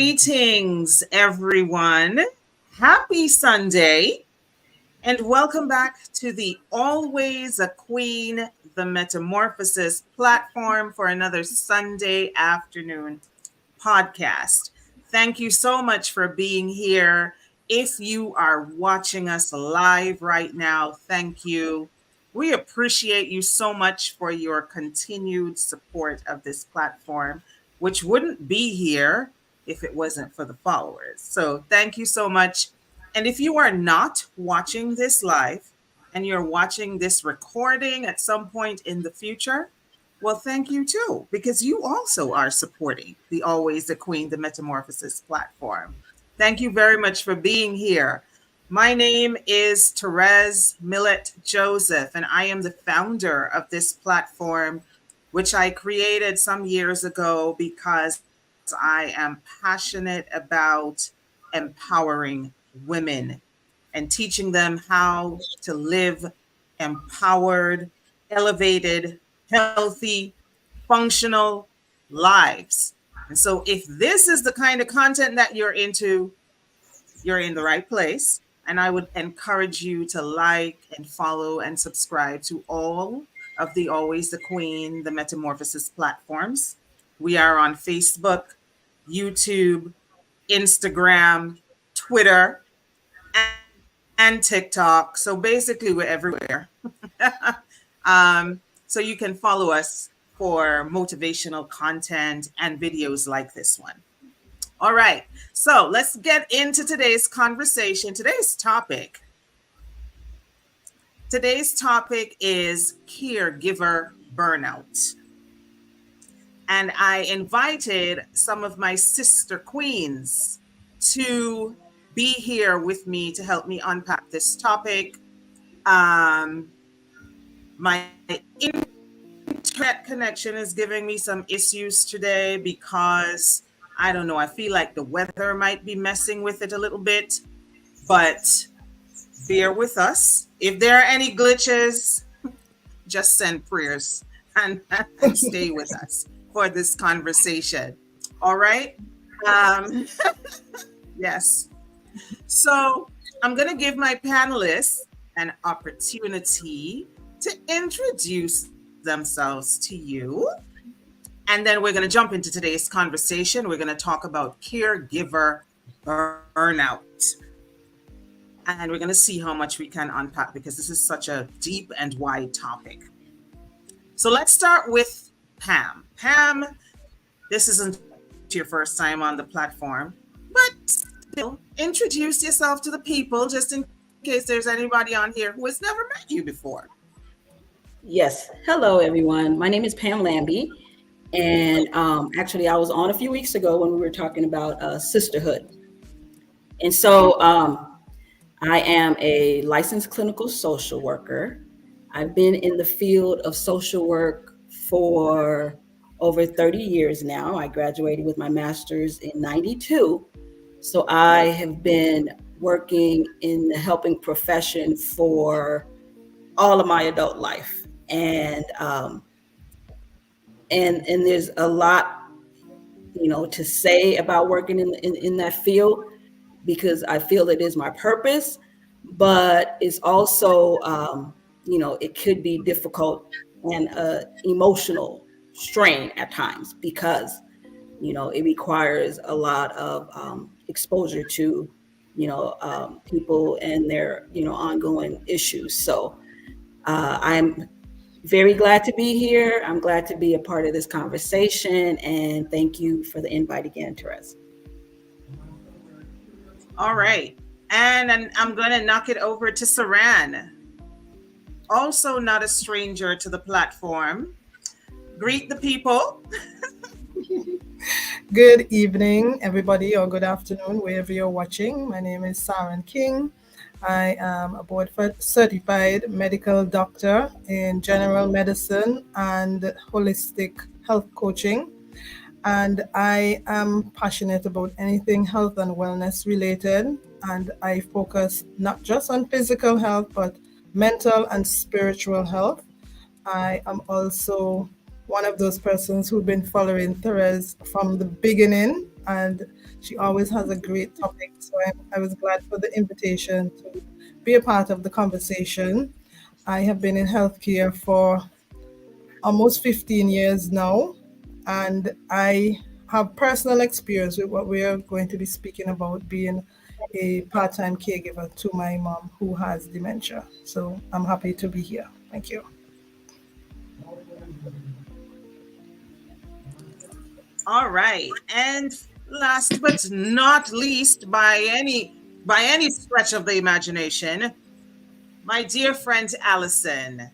Greetings, everyone. Happy Sunday, and welcome back to the Always a Queen, the Metamorphosis platform for another Sunday afternoon podcast. Thank you so much for being here. If you are watching us live right now, thank you. We appreciate you so much for your continued support of this platform, which wouldn't be here if it wasn't for the followers. So thank you so much. And if you are not watching this live and you're watching this recording at some point in the future, well, thank you too, because you also are supporting the Always the Queen, the Metamorphosis platform. Thank you very much for being here. My name is Therese Millett Joseph, and I am the founder of this platform, which I created some years ago because I am passionate about empowering women and teaching them how to live empowered, elevated, healthy, functional lives. And so, if this is the kind of content that you're into, you're in the right place. And I would encourage you to like and follow and subscribe to all of the Always the Queen, the Metamorphosis platforms. We are on Facebook, YouTube, Instagram, Twitter, and TikTok. So basically, we're everywhere. So you can follow us for motivational content and videos like this one. All right, so let's get into today's conversation. Today's topic is caregiver burnout. And I invited some of my sister queens to be here with me to help me unpack this topic. My internet connection is giving me some issues today because I don't know, I feel like the weather might be messing with it a little bit, but bear with us. If there are any glitches, just send prayers and stay with us for this conversation. All right? Yes. So I'm going to give my panelists an opportunity to introduce themselves to you. And then we're going to jump into today's conversation. We're going to talk about caregiver burnout. And we're going to see how much we can unpack because this is such a deep and wide topic. So let's start with Pam. Pam, this isn't your first time on the platform, but still introduce yourself to the people just in case there's anybody on here who has never met you before. Yes. Hello, everyone. My name is Pam Lambie. And actually, I was on a few weeks ago when we were talking about sisterhood. And so I am a licensed clinical social worker. I've been in the field of social work for over 30 years now. I graduated with my master's in 92. So I have been working in the helping profession for all of my adult life. And there's a lot, to say about working in that field because I feel it is my purpose, but it's also, it could be difficult and emotional strain at times because, it requires a lot of exposure to, people and their, ongoing issues. So I'm very glad to be here. I'm glad to be a part of this conversation. And thank you for the invite again, Therese. All right. And I'm going to knock it over to Saran. Also not a stranger to the platform. Greet the people. Good evening, everybody, or good afternoon, wherever you're watching. My name is Saran King. I am a board-certified medical doctor in general medicine and holistic health coaching. And I am passionate about anything health and wellness related. And I focus not just on physical health, but mental and spiritual health. I am also one of those persons who've been following Therese from the beginning and She always has a great topic. So I was glad for the invitation to be a part of the conversation. I have been in healthcare for almost 15 years now, and I have personal experience with what we are going to be speaking about, being a part time caregiver to my mom who has dementia. So I'm happy to be here. Thank you. All right. And last but not least, by any stretch of the imagination, my dear friend Allison.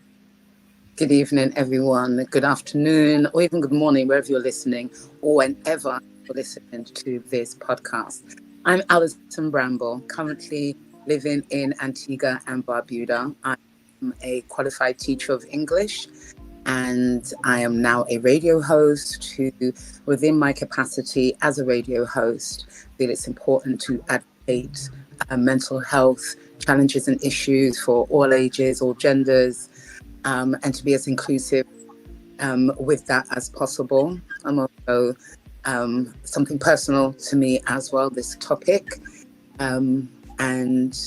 Good evening, everyone. Good afternoon, or even good morning, wherever you're listening, or whenever you're listening to this podcast. I'm Alison Bramble, currently living in Antigua and Barbuda. I'm a qualified teacher of English, and I am now a radio host who, within my capacity as a radio host, feel it's important to advocate mental health challenges and issues for all ages, all genders, and to be as inclusive with that as possible. I'm also something personal to me as well, this topic. And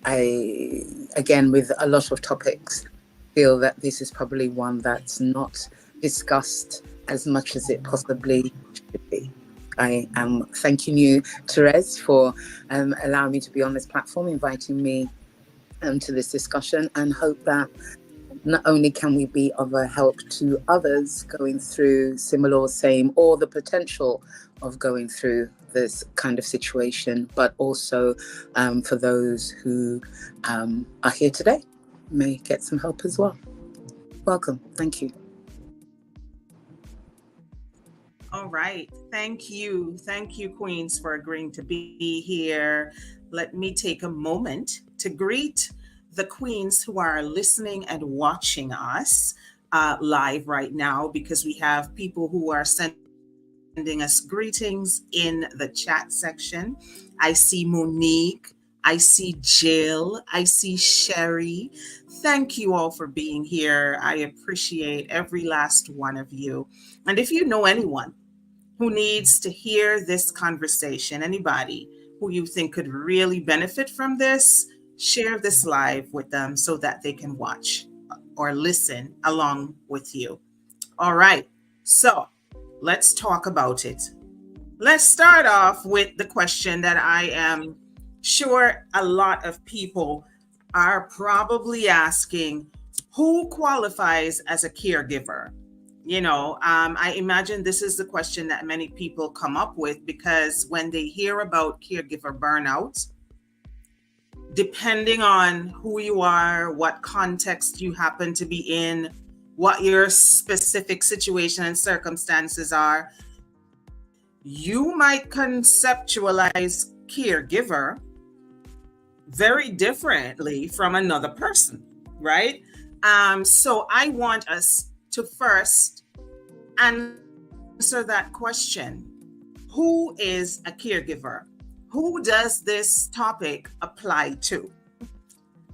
I, again, with a lot of topics, feel that this is probably one that's not discussed as much as it possibly should be. I am thanking you, Therese, for allowing me to be on this platform, inviting me to this discussion, and hope that not only can we be of a help to others going through similar or same, or the potential of going through this kind of situation, but also for those who are here today may get some help as well. Welcome. Thank you. All right. Thank you. Thank you, Queens, for agreeing to be here. Let me take a moment to greet the Queens who are listening and watching us live right now, because we have people who are sending us greetings in the chat section. I see Monique. I see Jill. I see Sherry. Thank you all for being here. I appreciate every last one of you. And if you know anyone who needs to hear this conversation, anybody who you think could really benefit from this, share this live with them so that they can watch or listen along with you. All right, so let's talk about it. Let's start off with the question that I am sure a lot of people are probably asking: who qualifies as a caregiver? I imagine this is the question that many people come up with, because when they hear about caregiver burnout, depending on who you are, what context you happen to be in, what your specific situation and circumstances are, you might conceptualize caregiver very differently from another person, right? So I want us to first answer that question. Who is a caregiver? Who does this topic apply to?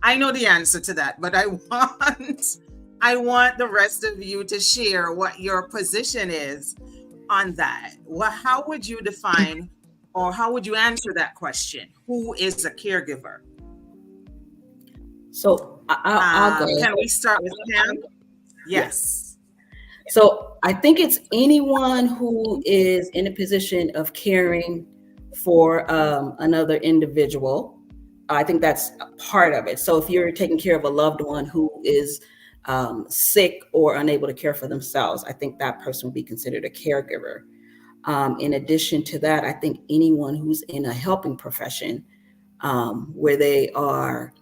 I know the answer to that, but I want the rest of you to share what your position is on that. Well, how would you define, or how would you answer that question? Who is a caregiver? So I'll go. Can we start with Pam? Yes. So I think it's anyone who is in a position of caring for another individual. I think that's a part of it. So if you're taking care of a loved one who is sick or unable to care for themselves, I think that person would be considered a caregiver. In addition to that, I think anyone who's in a helping profession, where they are,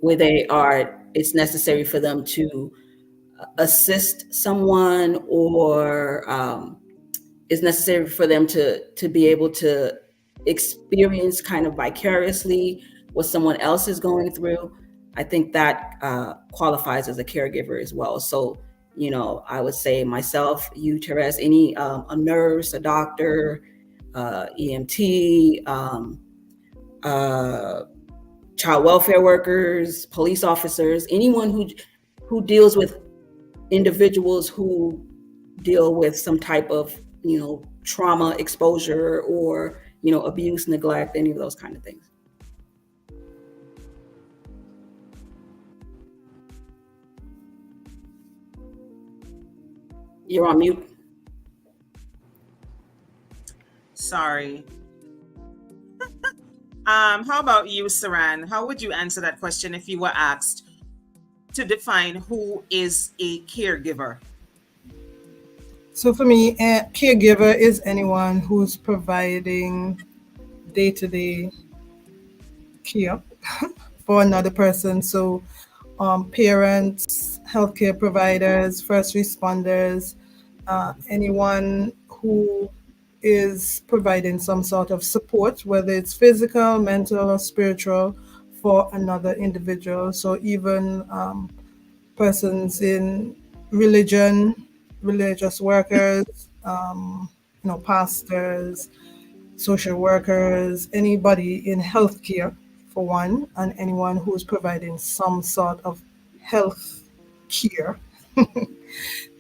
it's necessary for them to assist someone, or it's necessary for them to be able to experience kind of vicariously what someone else is going through. I think that qualifies as a caregiver as well. So, I would say myself, you, Therese, a nurse, a doctor, EMT, child welfare workers, police officers, anyone who deals with individuals who deal with some type of trauma exposure, or abuse, neglect, any of those kind of things. You're on mute. Sorry. How about you, Saran? How would you answer that question if you were asked to define who is a caregiver? So for me, a caregiver is anyone who's providing day-to-day care for another person. So parents, healthcare providers, first responders, anyone who is providing some sort of support, whether it's physical, mental, or spiritual, for another individual. So even persons in religion, religious workers, pastors, social workers, anybody in healthcare, for one, and anyone who's providing some sort of health care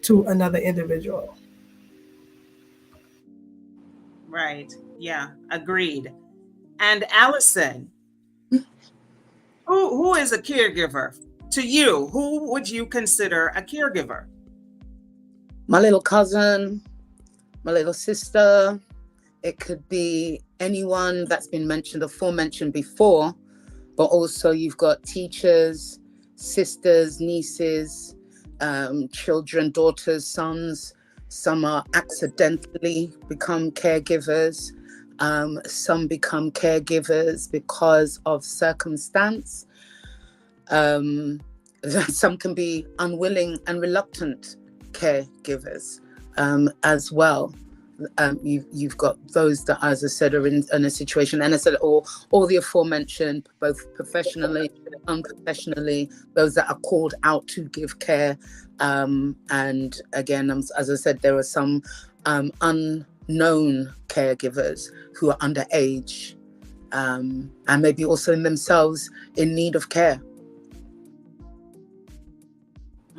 to another individual. Right. Yeah, agreed. And Allison, who is a caregiver? To you, who would you consider a caregiver? My little cousin, my little sister. It could be anyone that's been mentioned, aforementioned before, but also you've got teachers, sisters, nieces, children, daughters, sons. Some are accidentally become caregivers. Some become caregivers because of circumstance. Some can be unwilling and reluctant caregivers as well. You've got those that, as I said, are in a situation, and I said all the aforementioned, both professionally, unprofessionally, those that are called out to give care. And again, as I said, there are some unknown caregivers who are underage, and maybe also in themselves in need of care.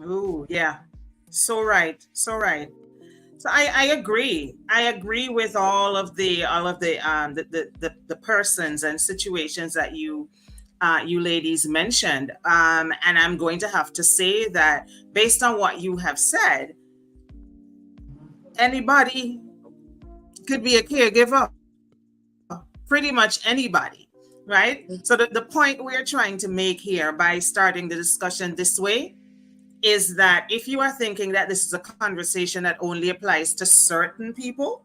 Oh, yeah. So right. So right. So I agree. I agree with all of the persons and situations that you ladies mentioned. And I'm going to have to say that based on what you have said, anybody could be a caregiver. Pretty much anybody, right? So the point we're trying to make here by starting the discussion this way is that if you are thinking that this is a conversation that only applies to certain people,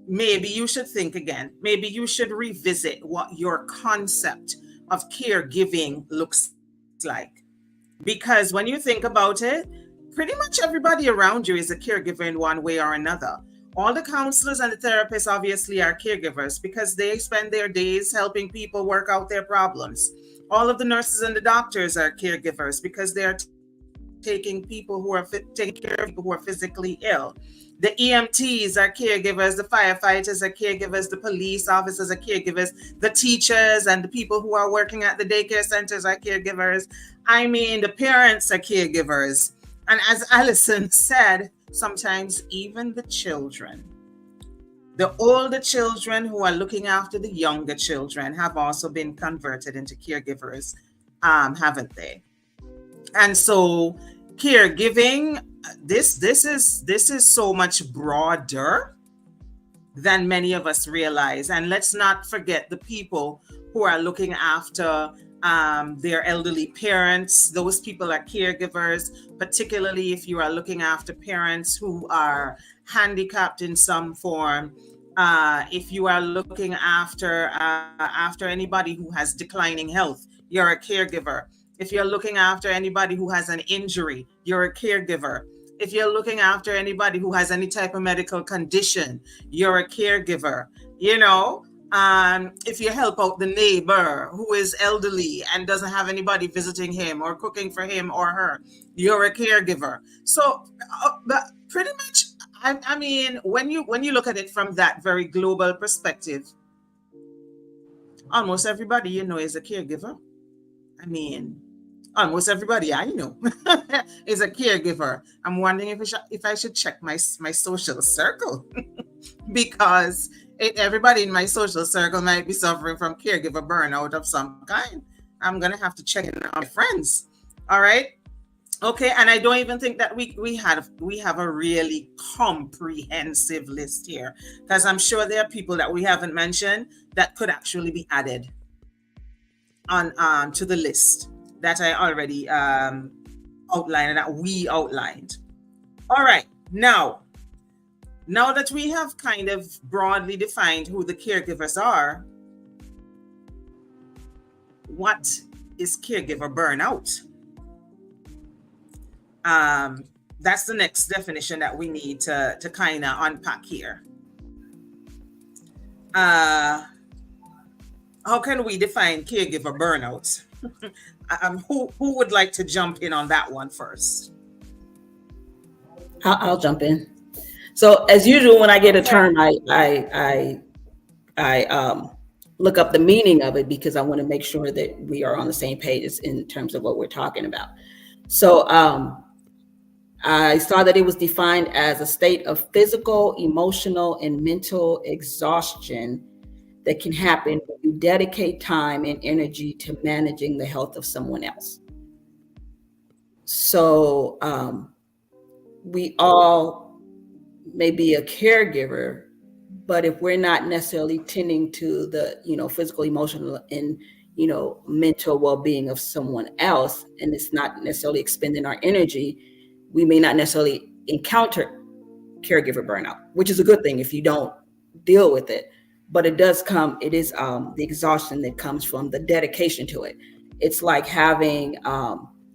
maybe you should think again. Maybe you should revisit what your concept of caregiving looks like. Because when you think about it, pretty much everybody around you is a caregiver in one way or another. All the counselors and the therapists obviously are caregivers because they spend their days helping people work out their problems. All of the nurses and the doctors are caregivers because they're taking people who are taking care of people who are physically ill. The EMTs are caregivers, the firefighters are caregivers, the police officers are caregivers, the teachers and the people who are working at the daycare centers are caregivers. I mean, the parents are caregivers. And as Allison said, sometimes even the children. The older children who are looking after the younger children have also been converted into caregivers, haven't they? And so caregiving, this is so much broader than many of us realize. And let's not forget the people who are looking after their elderly parents. Those people are caregivers, particularly if you are looking after parents who are handicapped in some form. If you are looking after anybody who has declining health, you're a caregiver. If you're looking after anybody who has an injury, you're a caregiver. If you're looking after anybody who has any type of medical condition, you're a caregiver. If you help out the neighbor who is elderly and doesn't have anybody visiting him or cooking for him or her, you're a caregiver. So but pretty much, I mean, when you look at it from that very global perspective, almost everybody is a caregiver. I mean, almost everybody I know is a caregiver. I'm wondering if I should check my social circle because everybody in my social circle might be suffering from caregiver burnout of some kind. I'm gonna have to check in on my friends. All right. Okay, and I don't even think that we have a really comprehensive list here because I'm sure there are people that we haven't mentioned that could actually be added on to the list that I already outlined and that we outlined. All right, now that we have kind of broadly defined who the caregivers are, what is caregiver burnout? That's the next definition that we need to kind of unpack here. How can we define caregiver burnout? Who would like to jump in on that one first? I'll jump in. So as usual, when I get a term, I look up the meaning of it because I want to make sure that we are on the same page in terms of what we're talking about. So I saw that it was defined as a state of physical, emotional, and mental exhaustion that can happen when you dedicate time and energy to managing the health of someone else. So we all may be a caregiver, but if we're not necessarily tending to the, physical, emotional, and, mental well-being of someone else, and it's not necessarily expending our energy, we may not necessarily encounter caregiver burnout, which is a good thing if you don't deal with it. But it is the exhaustion that comes from the dedication to it. It's like having,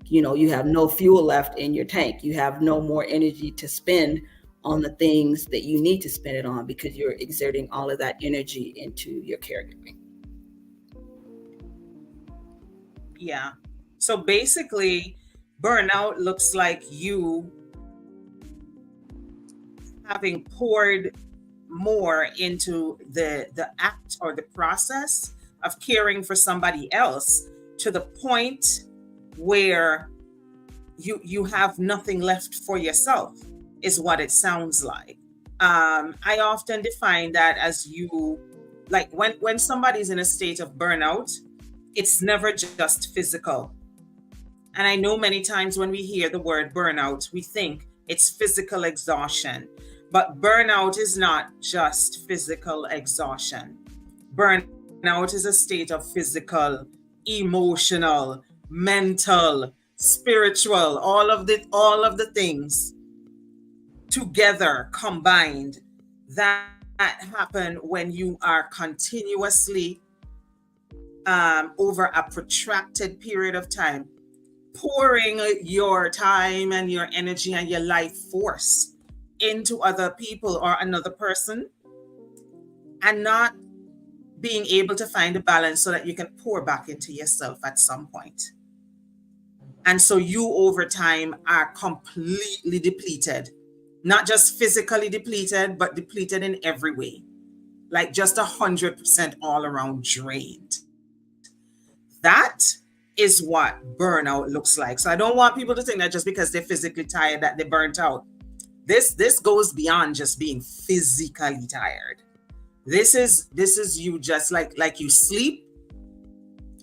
you have no fuel left in your tank. You have no more energy to spend on the things that you need to spend it on because you're exerting all of that energy into your caregiving. Yeah. So basically, burnout looks like you having poured more into the act or the process of caring for somebody else to the point where you have nothing left for yourself, is what it sounds like. I often define that as like when somebody's in a state of burnout, it's never just physical. And I know many times when we hear the word burnout, we think it's physical exhaustion. But burnout is not just physical exhaustion. Burnout is a state of physical, emotional, mental, spiritual, all of the things together combined that happen when you are continuously over a protracted period of time pouring your time and your energy and your life force into other people or another person and not being able to find a balance so that you can pour back into yourself at some point. And so you over time are completely depleted, not just physically depleted, but depleted in every way, like just 100% all around drained. That is what burnout looks like. So I don't want people to think that just because they're physically tired that they're burnt out. This goes beyond just being physically tired. This is you just like you sleep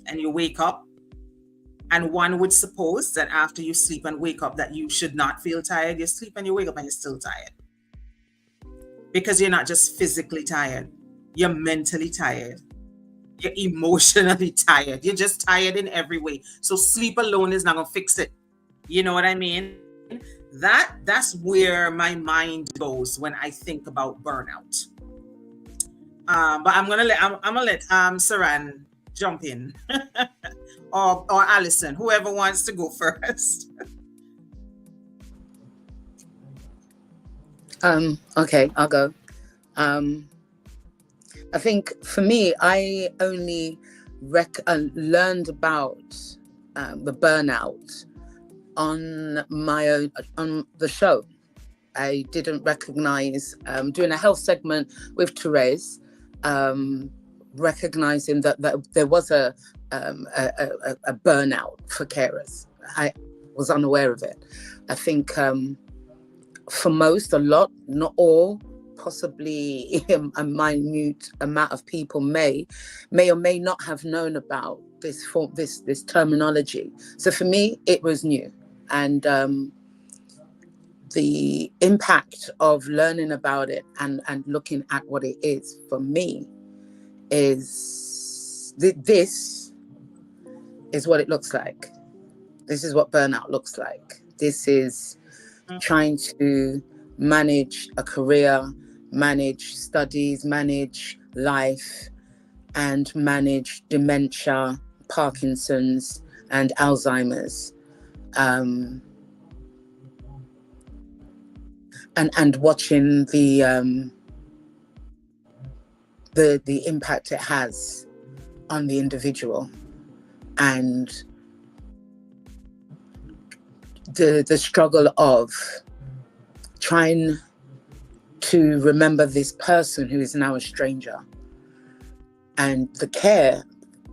and you wake up, and one would suppose that after you sleep and wake up that you should not feel tired. You sleep and you wake up and you're still tired because you're not just physically tired, you're mentally tired, you're emotionally tired, you're just tired in every way. So sleep alone is not gonna fix it. You know what I mean? That's where my mind goes when I think about burnout. But I'm gonna let Saran jump in, or Allison, whoever wants to go first. Okay, I'll go. I think for me, I only learned about the burnout on my own, on the show. I didn't recognize, doing a health segment with Therese, recognizing that there was a a burnout for carers. I was unaware of it. I think for most, a lot, not all, possibly a minute amount of people may or may not have known about this terminology. So for me, it was new, and the impact of learning about it and looking at what it is for me is this is what it looks like. This is what burnout looks like. This is trying to manage a career, manage studies, manage life, and manage dementia, Parkinson's, and Alzheimer's. And watching the impact it has on the individual, and the struggle of trying to remember this person who is now a stranger, and the care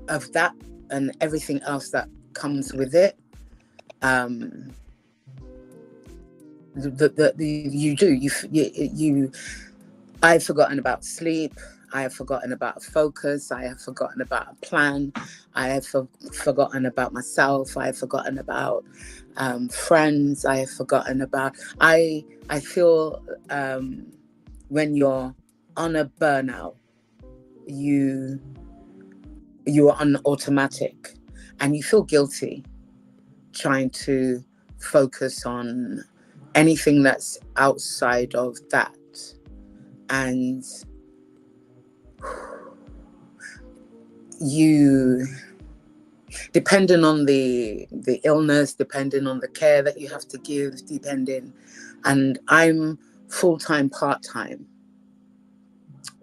of that and everything else that comes with it. I've forgotten about sleep. I have forgotten about focus. I have forgotten about a plan. I have forgotten about myself. I have forgotten about friends. I have forgotten about. I feel when you're on a burnout, you are on automatic, and you feel guilty trying to focus on anything that's outside of that. And you, depending on the illness, depending on the care that you have to give, and I'm full-time, part-time.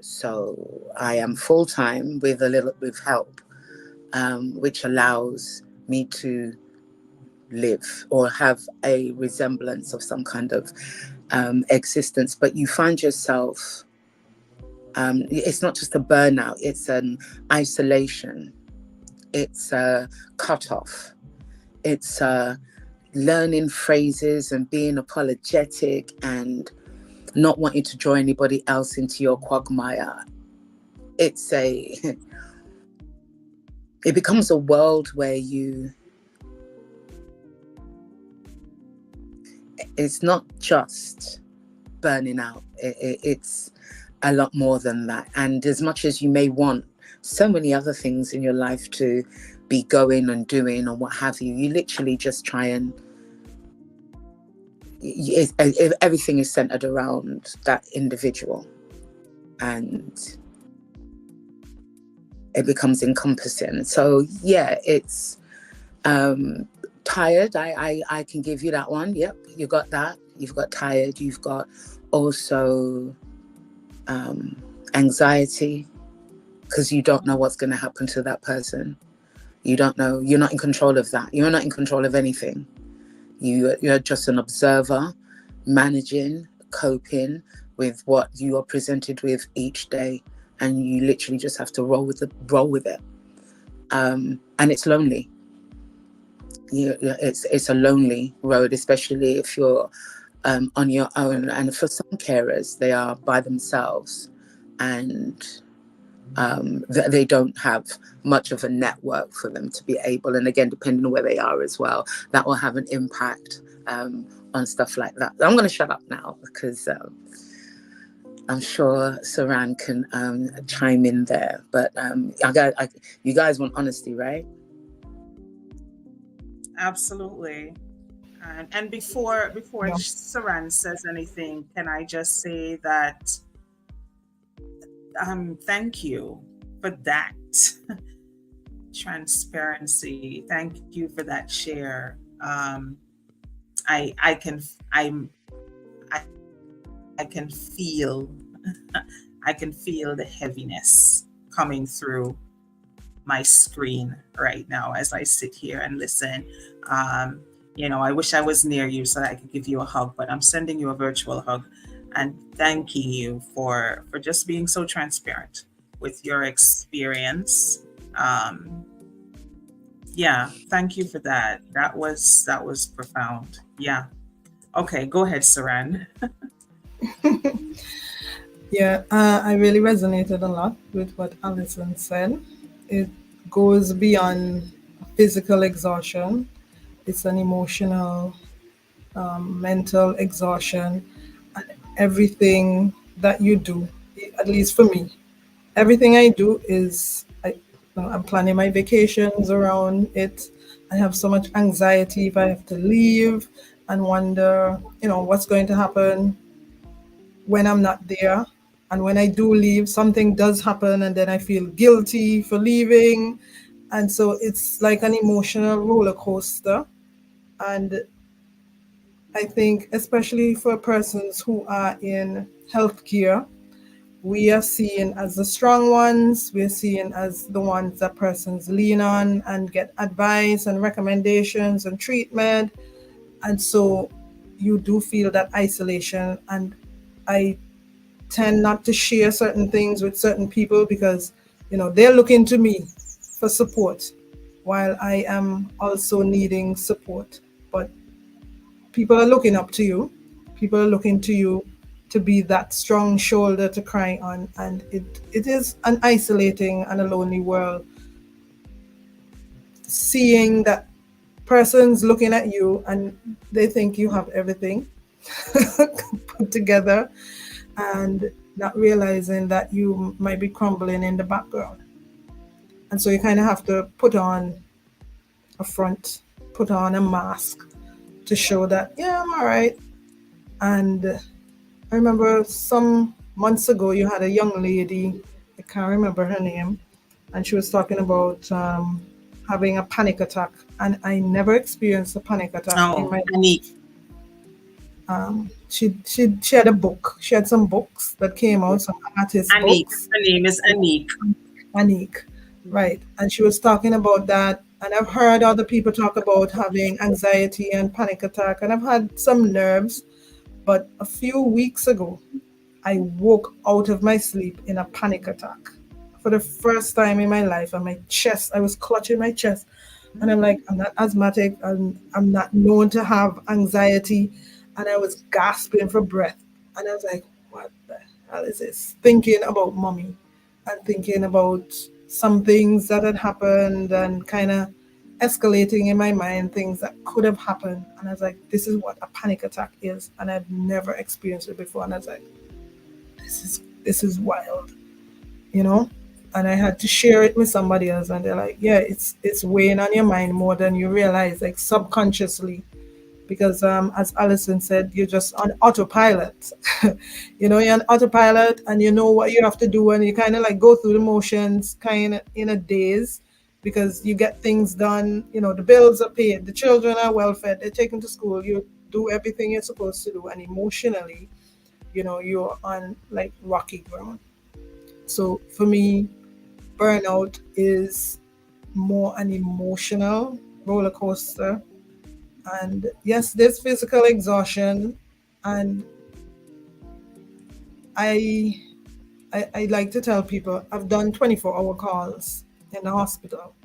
So I am full-time with a little bit of help, which allows me to live or have a resemblance of some kind of existence. But you find yourself, it's not just a burnout, it's an isolation, it's a cutoff, it's learning phrases and being apologetic and not wanting to draw anybody else into your quagmire. It becomes a world where it's not just burning out. It's a lot more than that. And as much as you may want so many other things in your life to be going and doing or what have you, you literally just try and everything is centered around that individual, and it becomes encompassing. So yeah, it's tired. I can give you that one. Yep, you got that. You've got tired. You've got also anxiety, because you don't know what's going to happen to that person. You don't know. You're not in control of that. You're not in control of anything. You're just an observer, managing, coping with what you are presented with each day, and you literally just have to roll with it. And it's lonely. It's a lonely road, especially if you're on your own. And for some carers, they are by themselves, and they don't have much of a network for them to be able, and again, depending on where they are as well, that will have an impact on stuff like that. I'm going to shut up now, because I'm sure Saran can chime in there, but you guys want honesty, right? Absolutely. And before Saran says anything, can I just say that thank you for that transparency. Thank you for that share. I can feel I can feel the heaviness coming through my screen right now as I sit here and listen. I wish I was near you so that I could give you a hug, but I'm sending you a virtual hug and thanking you for just being so transparent with your experience, Yeah, thank you for that. That was profound. Yeah. Okay, go ahead, Saran. Yeah, I really resonated a lot with what Alison said. It goes beyond physical exhaustion, it's an emotional, mental exhaustion, and everything that you do, at least for me, everything I do is I'm planning my vacations around it. I have so much anxiety if I have to leave and wonder, what's going to happen when I'm not there. And when I do leave, something does happen, and then I feel guilty for leaving. And so it's like an emotional roller coaster. And I think, especially for persons who are in healthcare, we are seen as the strong ones. We're seen as the ones that persons lean on and get advice and recommendations and treatment. And so you do feel that isolation. And I tend not to share certain things with certain people because, they're looking to me for support while I am also needing support. But people are looking up to you. People are looking to you to be that strong shoulder to cry on. And it is an isolating and a lonely world. Seeing that person's looking at you and they think you have everything put together, and not realizing that you might be crumbling in the background. And so you kind of have to put on a front, put on a mask to show that, yeah, I'm all right. And I remember some months ago, you had a young lady, I can't remember her name, and she was talking about having a panic attack. And I never experienced a panic attack in Oh, my Anik. life. She had a book. She had some books that came out, some artist Anik. books. Her name is Anik. Anik, right? And she was talking about that. And I've heard other people talk about having anxiety and panic attack, and I've had some nerves. But a few weeks ago, I woke out of my sleep in a panic attack for the first time in my life. And my chest, I was clutching my chest. And I'm like, I'm not asthmatic. I'm not known to have anxiety. And I was gasping for breath. And I was like, what the hell is this? Thinking about mommy and thinking about some things that had happened and kind of escalating in my mind things that could have happened. And I was like, this is what a panic attack is. And I've never experienced it before. And I was like, this is wild, you know? And I had to share it with somebody else, and they're like, yeah, it's weighing on your mind more than you realize, like subconsciously, because as Alison said, you're just on autopilot. You're on autopilot and you know what you have to do, and you kind of like go through the motions kind of in a daze because you get things done. The bills are paid, the children are well fed, they're taken to school, you do everything you're supposed to do, and emotionally, you're on like rocky ground. So for me, burnout is more an emotional roller coaster. And yes, there's physical exhaustion. And I, I like to tell people I've done 24-hour calls in the hospital,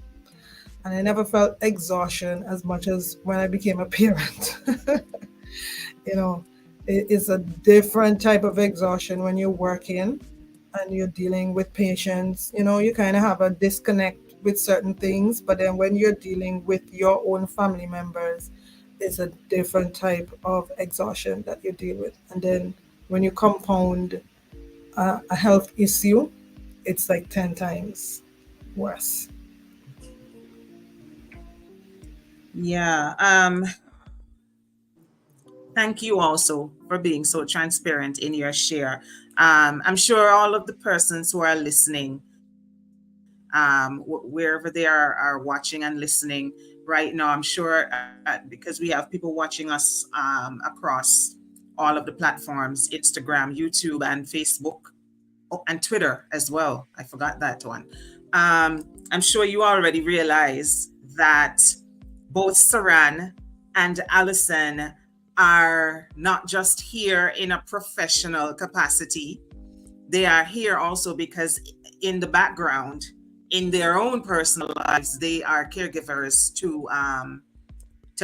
and I never felt exhaustion as much as when I became a parent. you know, it's a different type of exhaustion when you're working and you're dealing with patients. You kind of have a disconnect with certain things, but then when you're dealing with your own family members, it's a different type of exhaustion that you deal with. And then when you compound a health issue, it's like 10 times worse. Yeah. Thank you also for being so transparent in your share. I'm sure all of the persons who are listening, wherever they are watching and listening right now, I'm sure because we have people watching us across all of the platforms, Instagram, YouTube, and Facebook, oh, and Twitter as well. I forgot that one. I'm sure you already realize that both Saran and Alison are not just here in a professional capacity. They are here also because in the background, in their own personal lives, they are caregivers to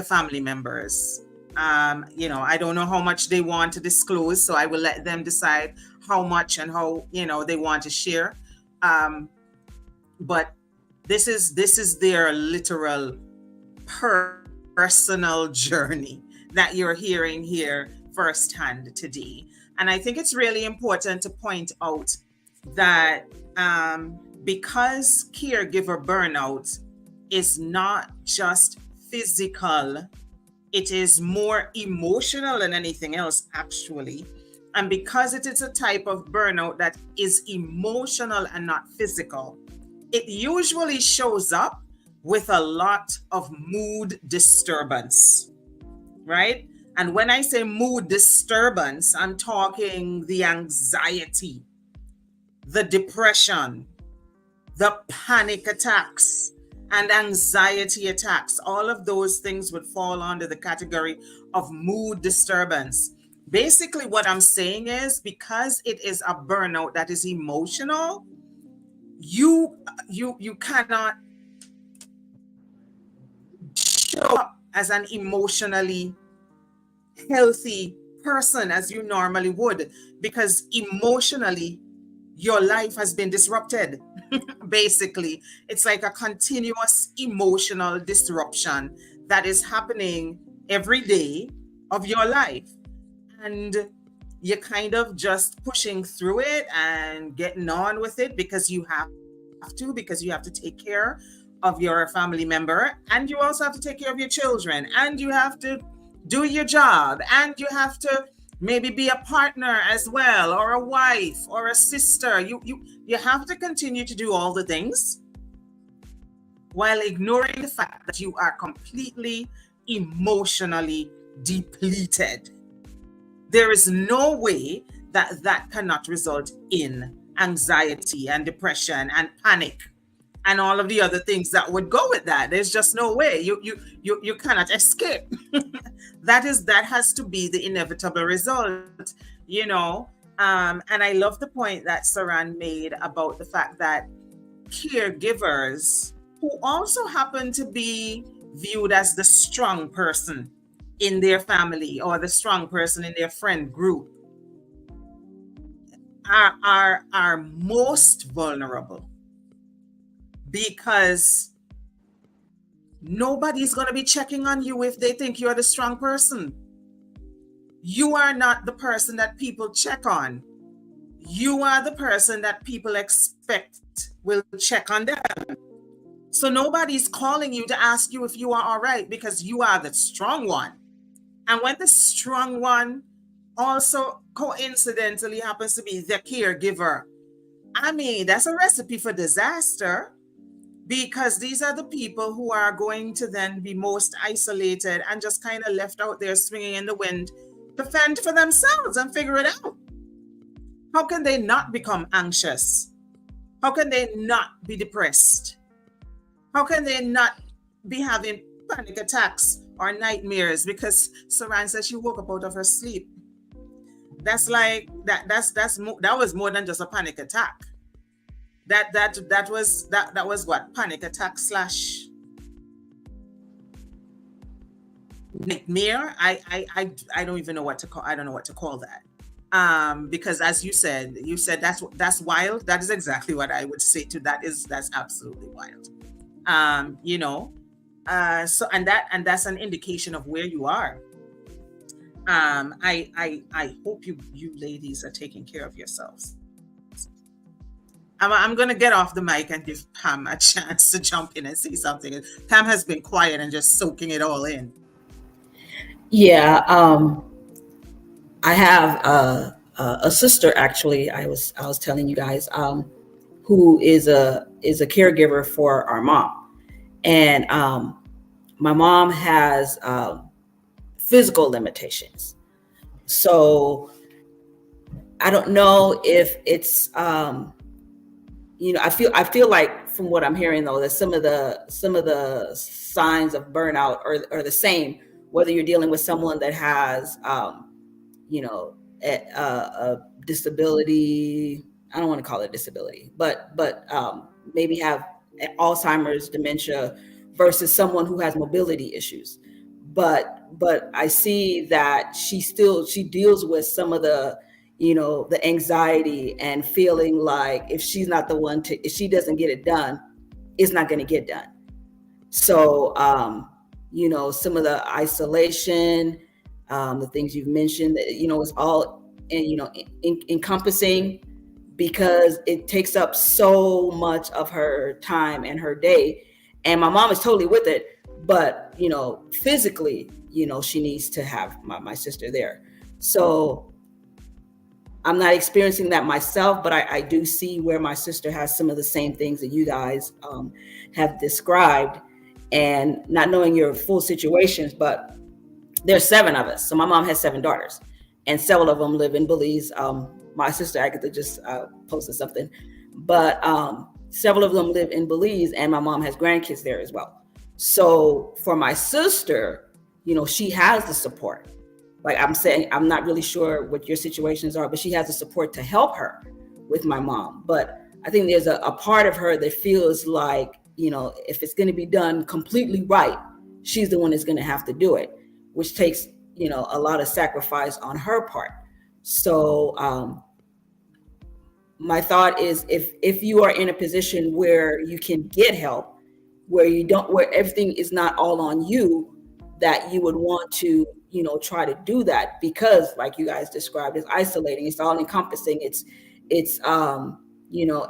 family members. I don't know how much they want to disclose, so I will let them decide how much and how they want to share. But this is their literal personal journey that you're hearing here firsthand today. And I think it's really important to point out that because caregiver burnout is not just physical, it is more emotional than anything else, actually. And because it is a type of burnout that is emotional and not physical, it usually shows up with a lot of mood disturbance, right? And when I say mood disturbance, I'm talking the anxiety, the depression, the panic attacks, and anxiety attacks. All of those things would fall under the category of mood disturbance. Basically, what I'm saying is, because it is a burnout that is emotional, you cannot show up as an emotionally healthy person as you normally would, because emotionally your life has been disrupted. Basically, it's like a continuous emotional disruption that is happening every day of your life, and you're kind of just pushing through it and getting on with it because you have to take care of your family member, and you also have to take care of your children, and you have to do your job, and you have to maybe be a partner as well, or a wife or a sister. You have to continue to do all the things while ignoring the fact that you are completely emotionally depleted. There is no way that that cannot result in anxiety and depression and panic and all of the other things that would go with that. There's just no way. You cannot escape. That has to be the inevitable result, And I love the point that Saran made about the fact that caregivers who also happen to be viewed as the strong person in their family or the strong person in their friend group are most vulnerable, because nobody's going to be checking on you if they think you're the strong person. You are not the person that people check on. You are the person that people expect will check on them. So nobody's calling you to ask you if you are all right, because you are the strong one. And when the strong one also coincidentally happens to be the caregiver, I mean, that's a recipe for disaster, because these are the people who are going to then be most isolated and just kind of left out there swinging in the wind to fend for themselves and figure it out. How can they not become anxious? How can they not be depressed? How can they not be having panic attacks or nightmares because Saran says she woke up out of her sleep? That's like that was more than just a panic attack. That was what? Panic attack slash nightmare. I don't even know what to call. I don't know what to call that. Because as you said that's wild. That is exactly what I would say to that. That's absolutely wild. So that's an indication of where you are. I hope you ladies are taking care of yourselves. I'm going to get off the mic and give Pam a chance to jump in and say something. Pam has been quiet and just soaking it all in. Yeah, I have a sister, actually. I was telling you guys, who is a caregiver for our mom, and my mom has physical limitations. So I don't know if it's I feel like, from what I'm hearing though, that some of the signs of burnout are the same, whether you're dealing with someone that has a disability. I don't want to call it disability, but maybe have Alzheimer's, dementia, versus someone who has mobility issues. But I see that she deals with some of the, the anxiety and feeling like if she's not the one if she doesn't get it done, it's not going to get done. So, some of the isolation, the things you've mentioned, it's all, encompassing, because it takes up so much of her time and her day. And my mom is totally with it, but, physically, she needs to have my sister there. So I'm not experiencing that myself, but I do see where my sister has some of the same things that you guys have described, and not knowing your full situations, but there's 7 of us. So my mom has 7 daughters, and several of them live in Belize. My sister Agatha just posted something, but several of them live in Belize, and my mom has grandkids there as well. So for my sister, she has the support. Like I'm saying, I'm not really sure what your situations are, but she has the support to help her with my mom. But I think there's a part of her that feels like, if it's going to be done completely right, she's the one that's going to have to do it, which takes, a lot of sacrifice on her part. So my thought is, if you are in a position where you can get help, where everything is not all on you, that you would want to, try to do that, because like you guys described, it's isolating, it's all encompassing, it's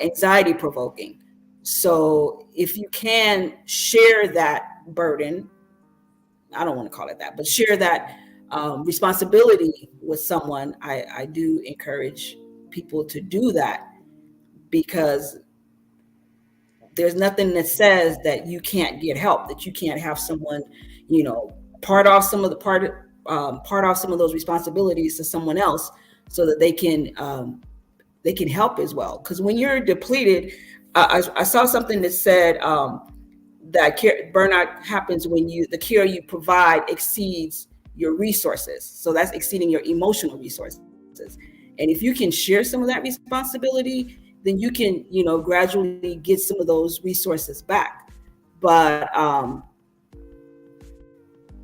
anxiety provoking. So if you can share that burden, I don't want to call it that, but share that responsibility with someone, I do encourage people to do that, because there's nothing that says that you can't get help, that you can't have someone, part off some of those responsibilities to someone else, so that they can help as well. Because when you're depleted, I saw something that said that burnout happens when the care you provide exceeds your resources. So that's exceeding your emotional resources. And if you can share some of that responsibility, then you can, gradually get some of those resources back. But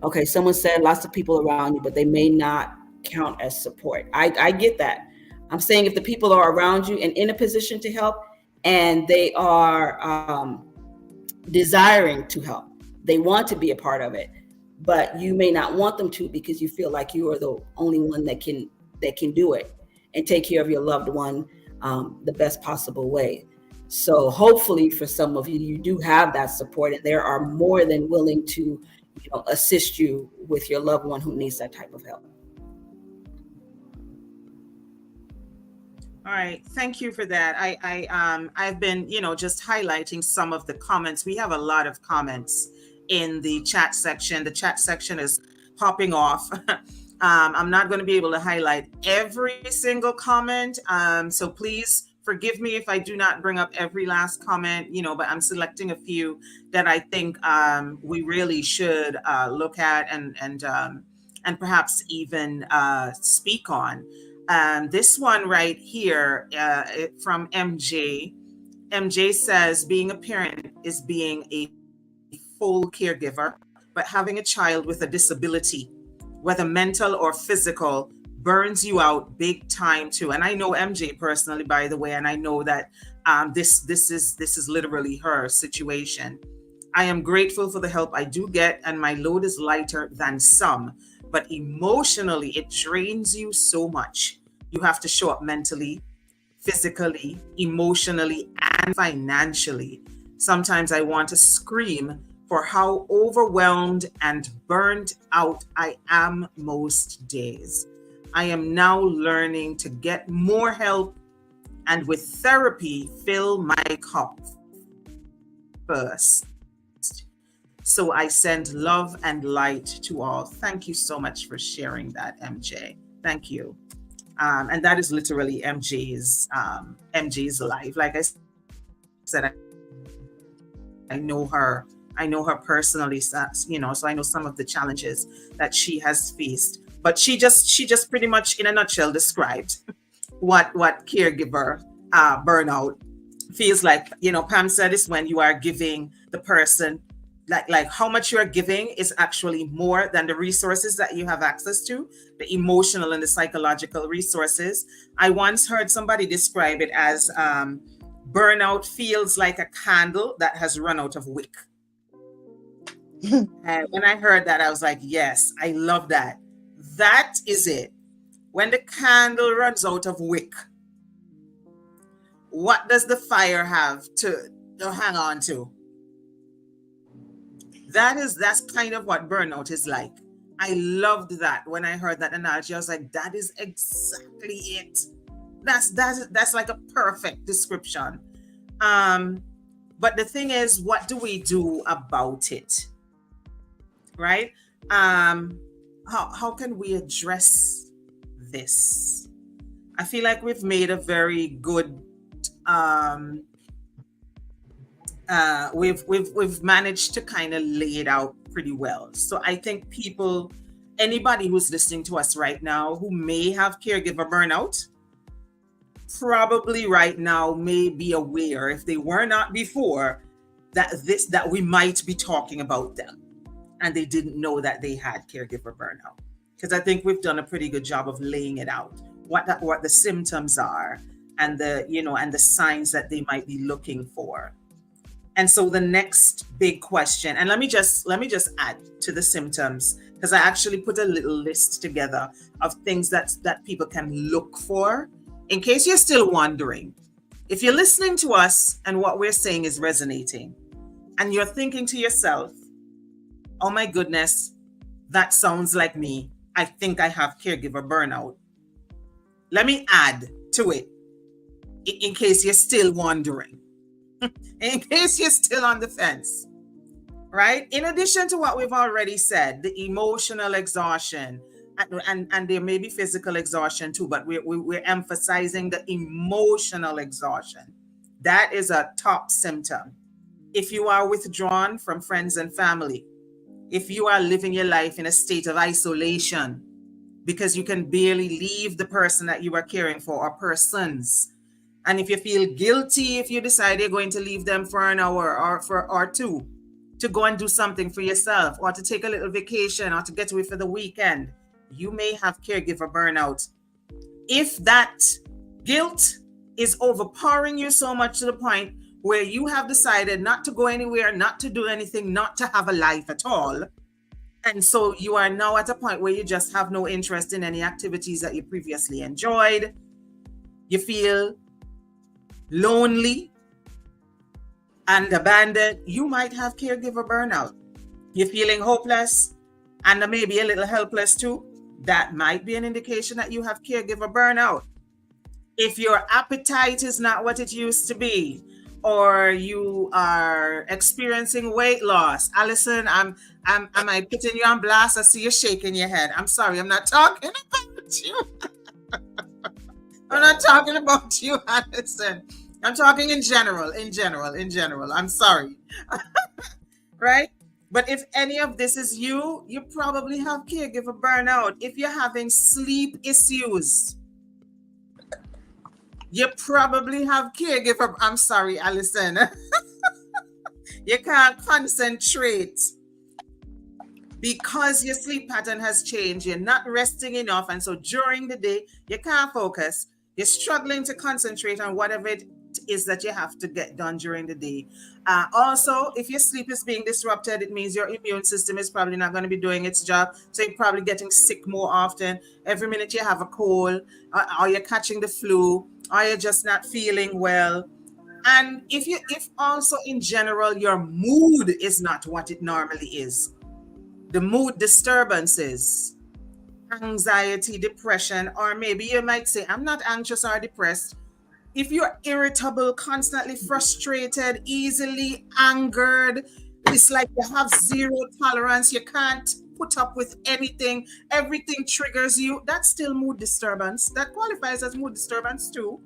okay, someone said lots of people around you, but they may not count as support. I get that. I'm saying if the people are around you and in a position to help, and they are desiring to help, they want to be a part of it, but you may not want them to, because you feel like you are the only one that can do it and take care of your loved one the best possible way. So hopefully for some of you, you do have that support, and they are more than willing to, assist you with your loved one who needs that type of help. All right, thank you for that. I've been, just highlighting some of the comments. We have a lot of comments in the chat section. The chat section is popping off. I'm not going to be able to highlight every single comment. So please forgive me if I do not bring up every last comment, but I'm selecting a few that I think we really should look at and perhaps even speak on. This one right here from MJ. MJ says, being a parent is being a full caregiver, but having a child with a disability, whether mental or physical, burns you out big time too. And I know MJ personally, by the way, and I know that this is literally her situation. I am grateful for the help I do get, and my load is lighter than some, but emotionally it drains you so much. You have to show up mentally, physically, emotionally, and financially. Sometimes I want to scream for how overwhelmed and burnt out I am most days. I am now learning to get more help, and with therapy, fill my cup first. So I send love and light to all. Thank you so much for sharing that, MJ. Thank you. And that is literally MJ's life. Like I said, I know her personally, so I know some of the challenges that she has faced. But she just pretty much in a nutshell described what caregiver burnout feels like, Pam said, is when you are giving the person, like how much you're giving is actually more than the resources that you have access to, the emotional and the psychological resources. I once heard somebody describe it as burnout feels like a candle that has run out of wick. And when I heard that, I was like, yes, I love that. That is it. When the candle runs out of wick, what does the fire have to hang on to? That's kind of what burnout is like. I loved that. When I heard that analogy, I was like, that is exactly it. That's like a perfect description. But the thing is, what do we do about it? Right? How can we address this? I feel like we've made a very good we've managed to kind of lay it out pretty well. So I think anybody who's listening to us right now who may have caregiver burnout, probably right now may be aware, if they were not before, that we might be talking about them, and they didn't know that they had caregiver burnout. Because I think we've done a pretty good job of laying it out, what the symptoms are, and the signs that they might be looking for. And so the next big question, and let me just add to the symptoms, because I actually put a little list together of things that people can look for, in case you're still wondering. If you're listening to us and what we're saying is resonating, and you're thinking to yourself, oh my goodness, that sounds like me. I think I have caregiver burnout. Let me add to it, in case you're still wondering, in case you're still on the fence, right? In addition to what we've already said, the emotional exhaustion, and there may be physical exhaustion too, but we're emphasizing the emotional exhaustion. That is a top symptom. If you are withdrawn from friends and family, if you are living your life in a state of isolation because you can barely leave the person that you are caring for, or persons, and if you feel guilty if you decide you're going to leave them for an hour or two to go and do something for yourself, or to take a little vacation, or to get away for the weekend, you may have caregiver burnout. If that guilt is overpowering you so much to the point where you have decided not to go anywhere, not to do anything, not to have a life at all, and so you are now at a point where you just have no interest in any activities that you previously enjoyed, you feel lonely and abandoned, you might have caregiver burnout. You're feeling hopeless and maybe a little helpless too. That might be an indication that you have caregiver burnout. If your appetite is not what it used to be, or you are experiencing weight loss, Allison, am I putting you on blast? I see you shaking your head. I'm sorry, I'm not talking about you. I'm not talking about you, Allison. I'm talking in general. I'm sorry. Right? But if any of this is you probably have caregiver burnout. If you're having sleep issues, you probably have caregiver. I'm sorry, Allison. You can't concentrate because your sleep pattern has changed. You're not resting enough. And so during the day, you can't focus. You're struggling to concentrate on whatever it is that you have to get done during the day. Also, if your sleep is being disrupted, it means your immune system is probably not going to be doing its job. So you're probably getting sick more often. Every minute you have a cold, or you're catching the flu, or you're just not feeling well. And if also in general your mood is not what it normally is, the mood disturbances, anxiety, depression, or maybe you might say, I'm not anxious or depressed. If you're irritable, constantly frustrated, easily angered, it's like you have zero tolerance, you can't put up with anything, everything triggers you, that's still mood disturbance. That qualifies as mood disturbance too,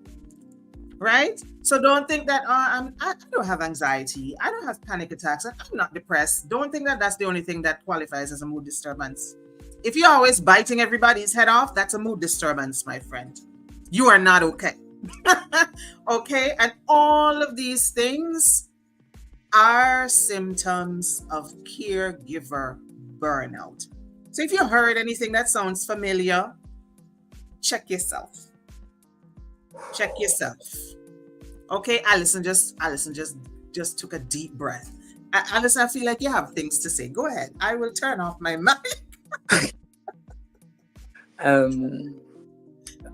right? So don't think that I don't have anxiety, I don't have panic attacks, I'm not depressed. Don't think that that's the only thing that qualifies as a mood disturbance. If you're always biting everybody's head off, that's a mood disturbance, my friend. You are not okay. Okay, and all of these things are symptoms of caregiver burnout. So if you heard anything that sounds familiar, check yourself. Check yourself. Okay, Allison just took a deep breath. Allison, I feel like you have things to say. Go ahead. I will turn off my mic.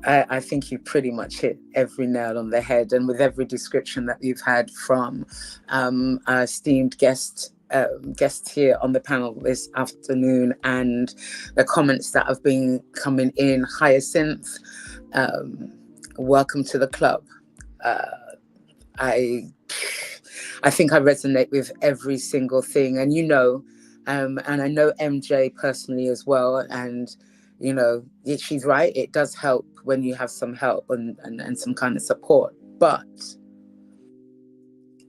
I think you pretty much hit every nail on the head, and with every description that we've had from our esteemed guest here on the panel this afternoon, and the comments that have been coming in. Hyacinth, welcome to the club. I think I resonate with every single thing, and and I know MJ personally as well, and she's right. It does help when you have some help and some kind of support, but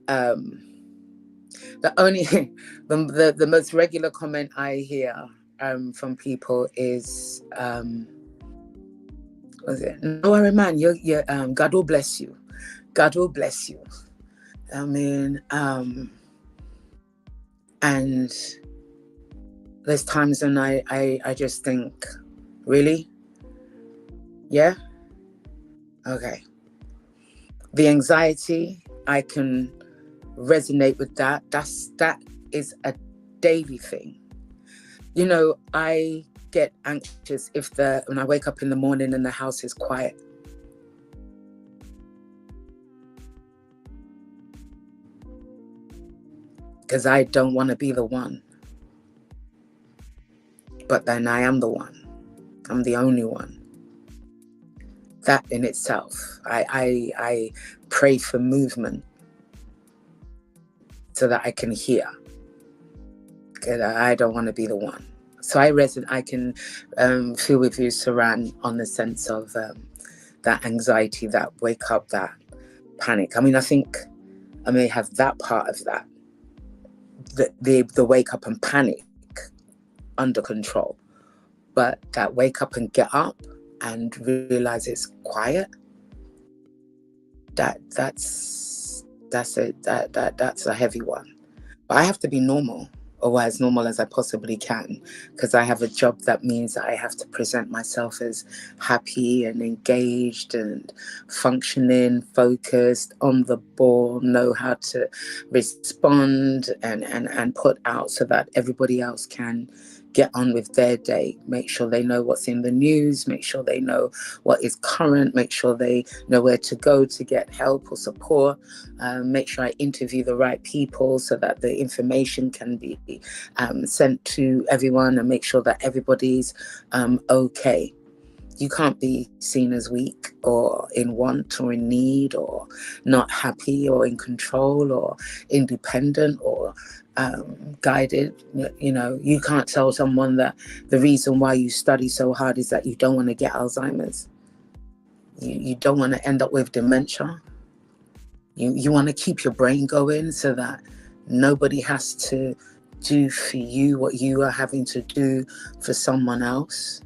the only the most regular comment I hear from people is was it, no worry man, you're God will bless you. God will bless you. I mean, and there's times when I just think, really? Yeah? Okay. The anxiety, I can resonate with that. That is a daily thing. I get anxious when I wake up in the morning and the house is quiet. Because I don't want to be the one. But then I am the one. I'm the only one. That in itself, I pray for movement so that I can hear. Because I don't want to be the one. So I can feel with you, Saran, on the sense of that anxiety, that wake up, that panic. I mean, I think I may have that part of that. The wake up and panic under control, but that wake up and get up and realize it's quiet, that's a heavy one. But I have to be normal, or as normal as I possibly can, because I have a job that means that I have to present myself as happy and engaged and functioning, focused, on the ball, know how to respond and put out so that everybody else can get on with their day. Make sure they know what's in the news, make sure they know what is current, make sure they know where to go to get help or support, make sure I interview the right people so that the information can be sent to everyone, and make sure that everybody's okay. You can't be seen as weak or in want or in need or not happy or in control or independent or guided. You can't tell someone that the reason why you study so hard is that you don't want to get Alzheimer's. You don't want to end up with dementia. You want to keep your brain going so that nobody has to do for you what you are having to do for someone else.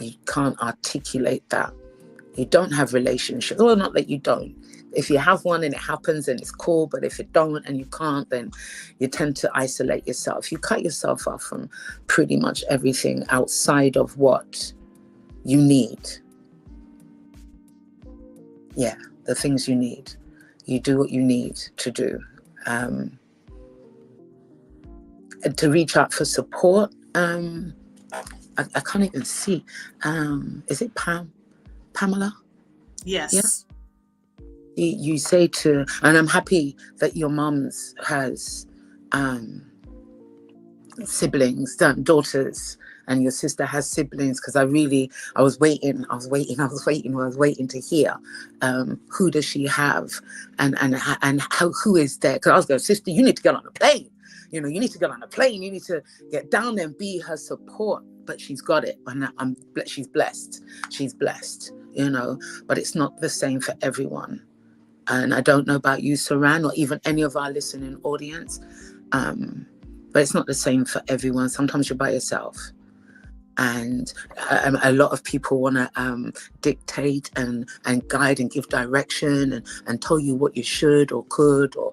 You can't articulate that. You don't have relationships. Well, not that you don't. If you have one and it happens, then it's cool. But if you don't and you can't, then you tend to isolate yourself. You cut yourself off from pretty much everything outside of what you need. Yeah, the things you need. You do what you need to do. To reach out for support. I can't even see. Is it Pamela? Yes. Yeah. You say to, and I'm happy that your mum's has siblings, daughters, and your sister has siblings, because I was waiting to hear who does she have and who is there, because I was going, sister, you need to get on a plane. You need to get on a plane. You need to get down there and be her support. But she's got it, and she's blessed. She's blessed, but it's not the same for everyone. And I don't know about you, Saran, or even any of our listening audience, but it's not the same for everyone. Sometimes you're by yourself. And a lot of people want to dictate and guide and give direction and tell you what you should or could or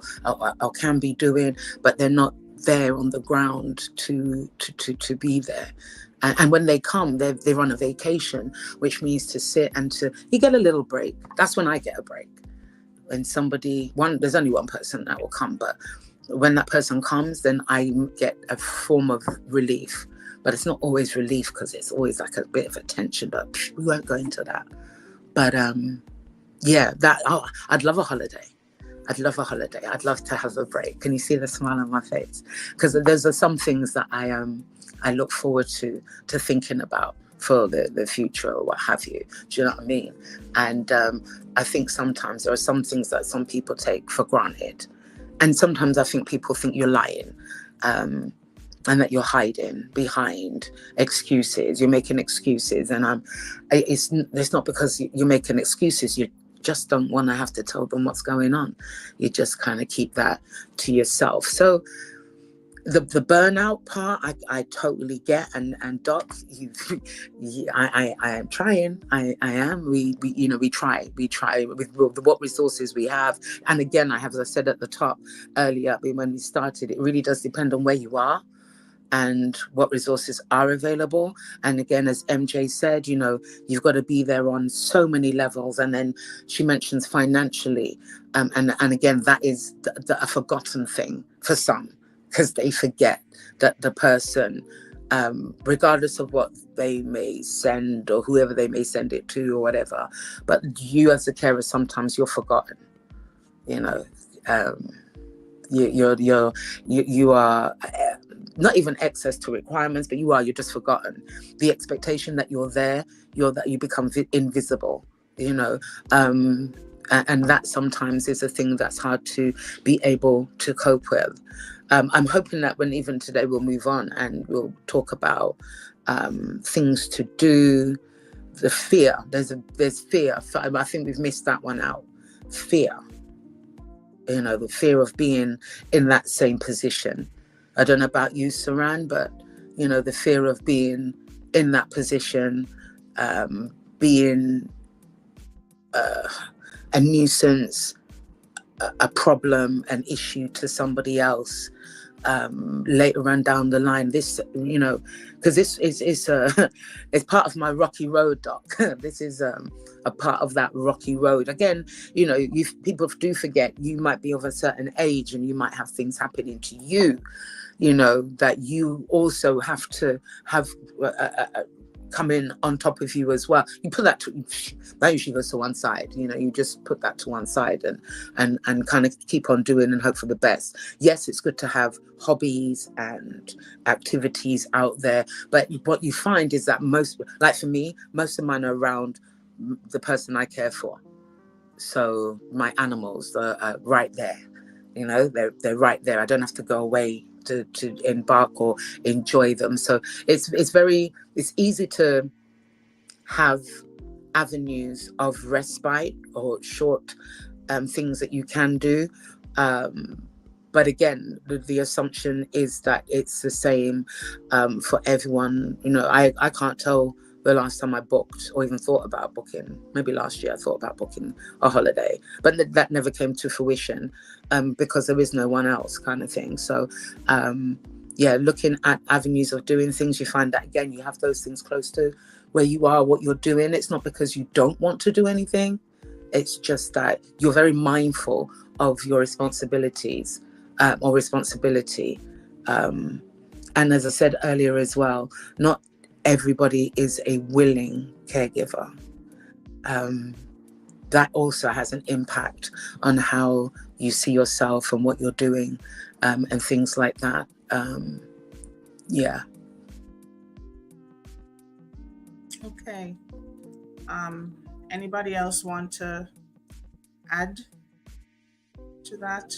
can be doing, but they're not there on the ground to be there. And when they come, they're on a vacation, which means to sit and you get a little break. That's when I get a break. When there's only one person that will come, but when that person comes, then I get a form of relief. But it's not always relief, because it's always like a bit of a tension, but we won't go into that. But I'd love a holiday. I'd love to have a break. Can you see the smile on my face? Because those are some things that I look forward to thinking about for the future or what have you. Do you know what I mean? And I think sometimes there are some things that some people take for granted. And sometimes I think people think you're lying. And that you're hiding behind excuses. You're making excuses, and it's not because you're making excuses. You just don't want to have to tell them what's going on. You just kind of keep that to yourself. So the burnout part, I totally get. And Doc, I am trying. I am. We try with what resources we have. And again, as I said at the top earlier when we started, it really does depend on where you are and what resources are available. And again, as MJ said, you've got to be there on so many levels. And then she mentions financially. And again, that is a forgotten thing for some, because they forget that the person, regardless of what they may send or whoever they may send it to or whatever, but you as a carer, sometimes you're forgotten. You are not even access to requirements, but you're just forgotten. The expectation that you're there, that you become invisible, and that sometimes is a thing that's hard to be able to cope with. I'm hoping that when even today we'll move on and we'll talk about things to do. The fear, there's fear. I think we've missed that one out. Fear. The fear of being in that same position. I don't know about you, Saran, but, the fear of being in that position, being a nuisance, a problem, an issue to somebody else later on down the line. This, because this is it's part of my rocky road, Doc. This is a part of that rocky road. Again, people do forget you might be of a certain age and you might have things happening to you, that you also have to have come in on top of you as well. You put that usually goes to one side. You just put that to one side and kind of keep on doing and hope for the best. Yes, it's good to have hobbies and activities out there, but what you find is that most of mine are around the person I care for. So my animals are right there. They're right there. I don't have to go away to embark or enjoy them. So it's easy to have avenues of respite or short things that you can do. But again, the assumption is that it's the same for everyone. I can't tell the last time I booked or even thought about booking. Maybe last year I thought about booking a holiday, but that never came to fruition because there is no one else, kind of thing. So looking at avenues of doing things, you find that again, you have those things close to where you are, what you're doing. It's not because you don't want to do anything. It's just that you're very mindful of your responsibilities or responsibility. And as I said earlier as well, not everybody is a willing caregiver. That also has an impact on how you see yourself and what you're doing and things like that. Okay. Anybody else want to add to that?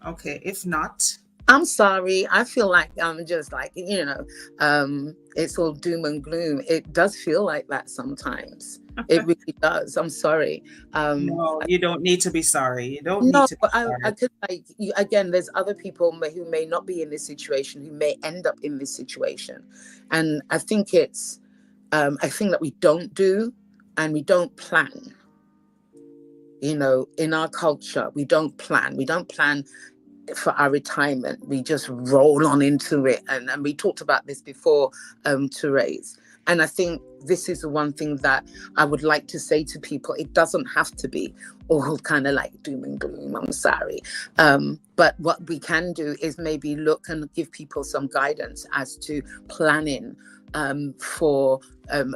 Okay, if not, I'm sorry. I feel like I'm just like, it's all doom and gloom. It does feel like that sometimes. It really does. I'm sorry. No, you don't need to be sorry. You don't need No, to be but I sorry. could like you, again. There's other people who may not be in this situation, who may end up in this situation, and I think it's a thing that we don't do, and we don't plan. In our culture, we don't plan. We don't plan for our retirement. We just roll on into it, and we talked about this before, Therese. And I think this is the one thing that I would like to say to people. It doesn't have to be all kind of like doom and gloom. I'm sorry. But what we can do is maybe look and give people some guidance as to planning for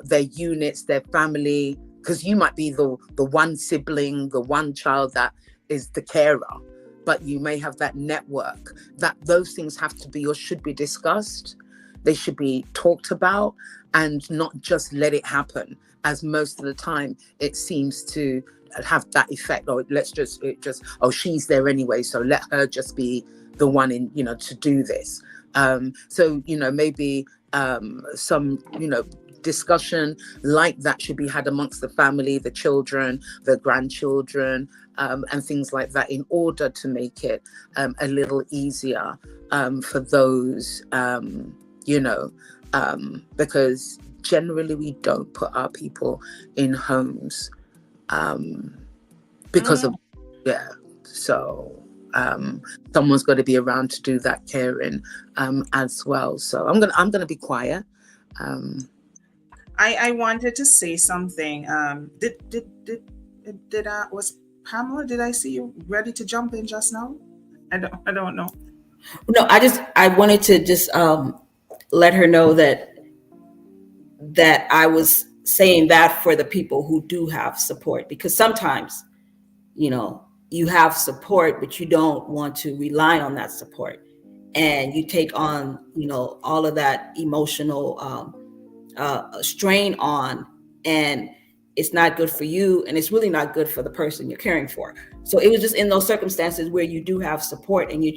their units, their family, because you might be the one sibling, the one child that is the carer, but you may have that network. That those things have to be or should be discussed. They should be talked about, and not just let it happen, as most of the time it seems to have that effect. Or oh, she's there anyway, so let her just be the one to do this. So maybe some discussion like that should be had amongst the family, the children, the grandchildren, and things like that, in order to make it a little easier for those, because generally we don't put our people in homes because of, so someone's got to be around to do that caring as well. So I'm gonna be quiet. I wanted to say something. Was Pamela? Did I see you ready to jump in just now? I don't know. No, I wanted to just let her know that I was saying that for the people who do have support, because sometimes, you have support, but you don't want to rely on that support, and you take on, all of that emotional strain on, and it's not good for you, and it's really not good for the person you're caring for. So it was just in those circumstances where you do have support, and you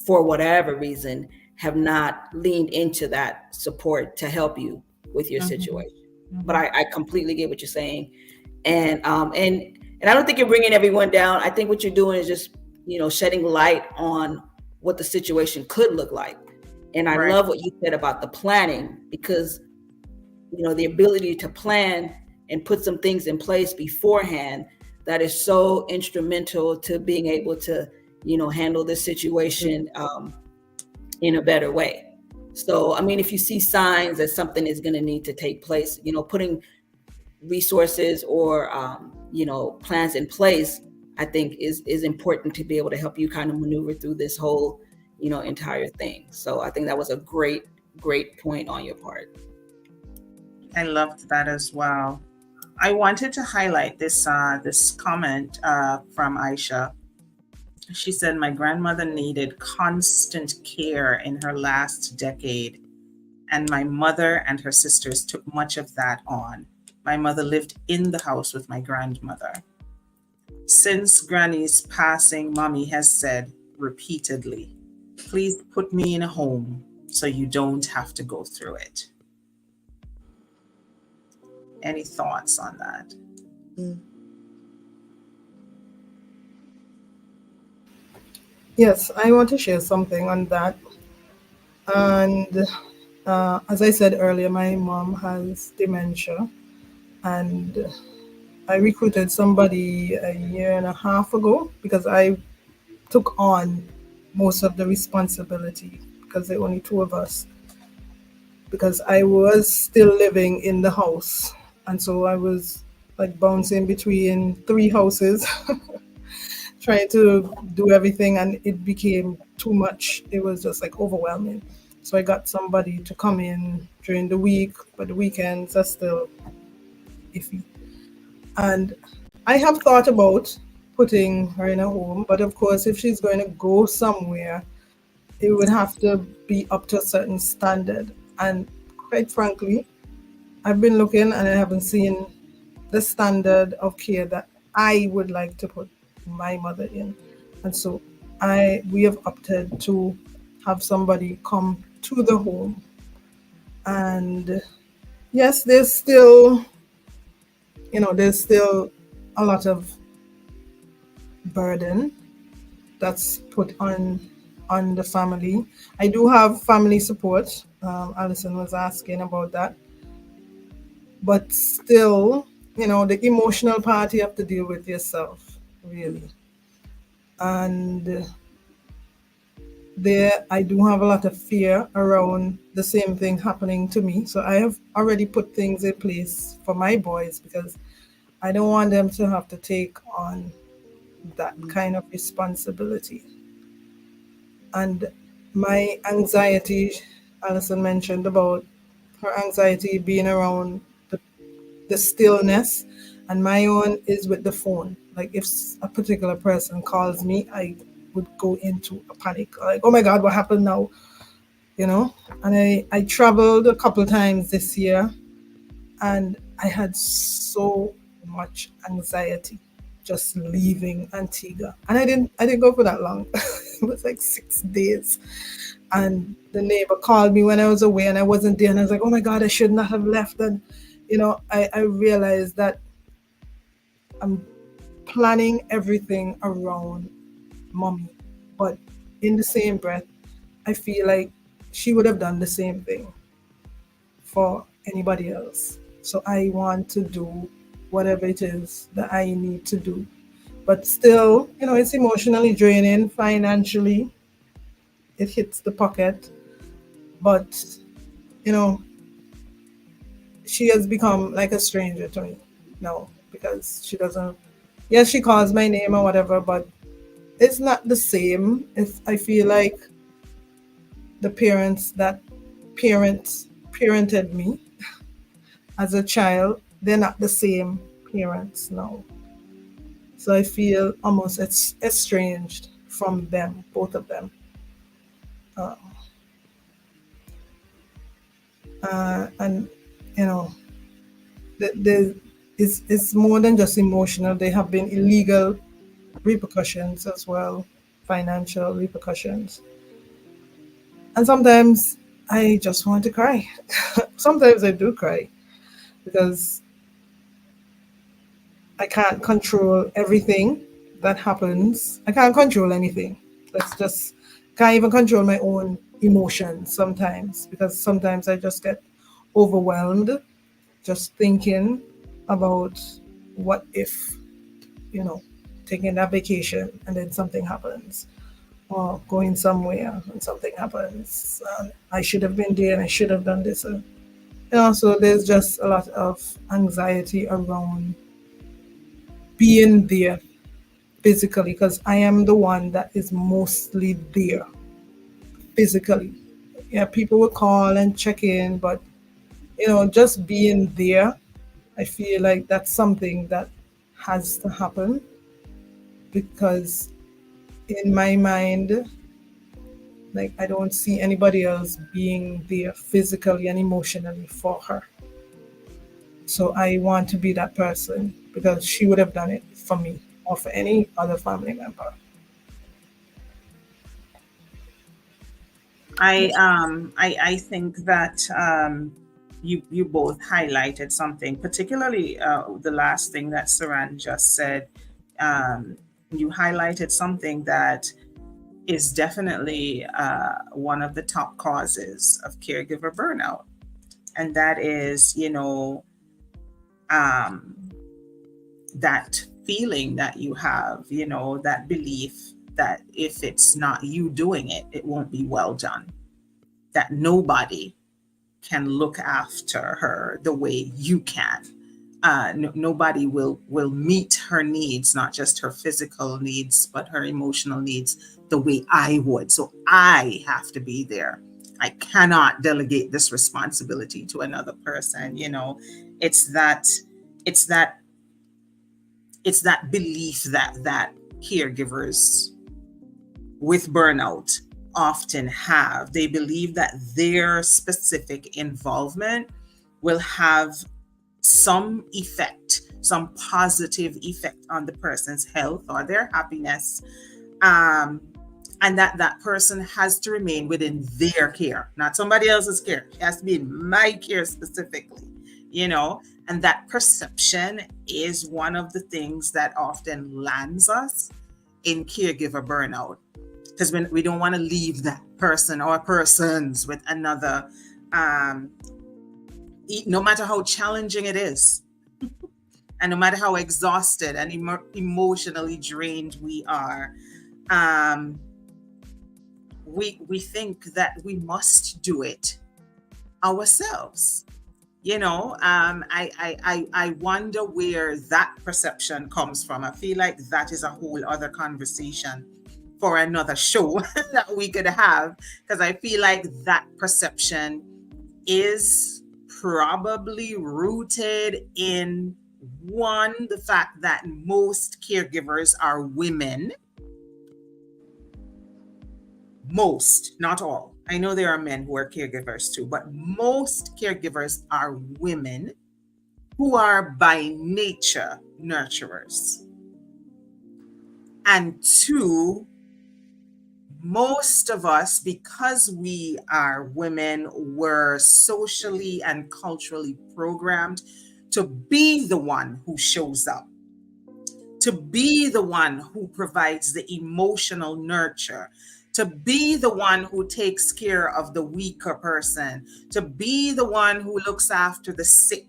for whatever reason have not leaned into that support to help you with your situation. But I completely get what you're saying, and I don't think you're bringing everyone down. I think what you're doing is just shedding light on what the situation could look like. And I love what you said about the planning, because the ability to plan and put some things in place beforehand, that is so instrumental to being able to handle this situation in a better way. So, I mean, if you see signs that something is going to need to take place, putting resources or plans in place, I think is important to be able to help you kind of maneuver through this whole entire thing. So I think that was a great point on your part. I loved that as well. I wanted to highlight this comment from Aisha. She said, my grandmother needed constant care in her last decade, and my mother and her sisters took much of that on. My mother lived in the house with my grandmother. Since Granny's passing, Mommy has said repeatedly, please put me in a home so you don't have to go through it. Any thoughts on that? Yes, I want to share something on that. And as I said earlier, my mom has dementia, and I recruited somebody a year and a half ago because I took on most of the responsibility, because there were only two of us, because I was still living in the house. And so I was like bouncing between three houses trying to do everything, and it became too much. It was just like overwhelming. So I got somebody to come in during the week, but the weekends are still iffy. And I have thought about putting her in a home, but of course, if she's going to go somewhere, it would have to be up to a certain standard. And quite frankly, I've been looking and I haven't seen the standard of care that I would like to put my mother in. And so we have opted to have somebody come to the home. And yes, there's still a lot of burden that's put on the family. I do have family support. Alison was asking about that, but still, the emotional part you have to deal with yourself, really. And there, I do have a lot of fear around the same thing happening to me. So I have already put things in place for my boys because I don't want them to have to take on that kind of responsibility. And my anxiety, Alison mentioned about her anxiety being around the stillness, and my own is with the phone. Like if a particular person calls me, I would go into a panic. Like, oh my God, what happened now? And I traveled a couple times this year, and I had so much anxiety just leaving Antigua. And I didn't go for that long. It was like 6 days. And the neighbor called me when I was away and I wasn't there. And I was like, oh my God, I should not have left. And, I realized that I'm planning everything around mommy. But in the same breath, I feel like she would have done the same thing for anybody else. So I want to do whatever it is that I need to do. But still, it's emotionally draining. Financially, it hits the pocket. But, she has become like a stranger to me now because she doesn't, yes, she calls my name or whatever, but it's not the same. If I feel like the parents that parented me as a child, they're not the same parents now. So I feel almost estranged from them, both of them. Uh, and it's more than just emotional. There have been illegal repercussions as well, financial repercussions. And sometimes I just want to cry. Sometimes I do cry because I can't control everything that happens. I can't control anything. Let's just can't even control my own emotions sometimes because sometimes I just get overwhelmed just thinking about what if, taking that vacation and then something happens, or going somewhere and something happens. I should have been there and I should have done this. So there's just a lot of anxiety around being there physically because I am the one that is mostly there physically. Yeah, people will call and check in, but just being there, I feel like that's something that has to happen because in my mind, like I don't see anybody else being there physically and emotionally for her. So I want to be that person because she would have done it for me or for any other family member. I think that you both highlighted something, particularly the last thing that Saran just said. You highlighted something that is definitely one of the top causes of caregiver burnout, and that is, that feeling that you have, that belief that if it's not you doing it, it won't be well done, that nobody can look after her the way you can. Nobody will meet her needs, not just her physical needs, but her emotional needs the way I would. So I have to be there. I cannot delegate this responsibility to another person. It's that it's that it's that belief that caregivers with burnout often have. They believe that their specific involvement will have some effect, some positive effect on the person's health or their happiness. and that person has to remain within their care, not somebody else's care. It has to be in my care specifically, you know. And that perception is one of the things that often lands us in caregiver burnout, because we don't want to leave that person or persons with another, no matter how challenging it is, and no matter how exhausted and emotionally drained we are. We think that we must do it ourselves. You know, I wonder where that perception comes from. I feel like that is a whole other conversation for another show that we could have, because I feel like that perception is probably rooted in, one, the fact that most caregivers are women. Most, not all. I know there are men who are caregivers too, but most caregivers are women who are by nature nurturers. And two, most of us, because we are women, were socially and culturally programmed to be the one who shows up, to be the one who provides the emotional nurture, to be the one who takes care of the weaker person, to be the one who looks after the sick,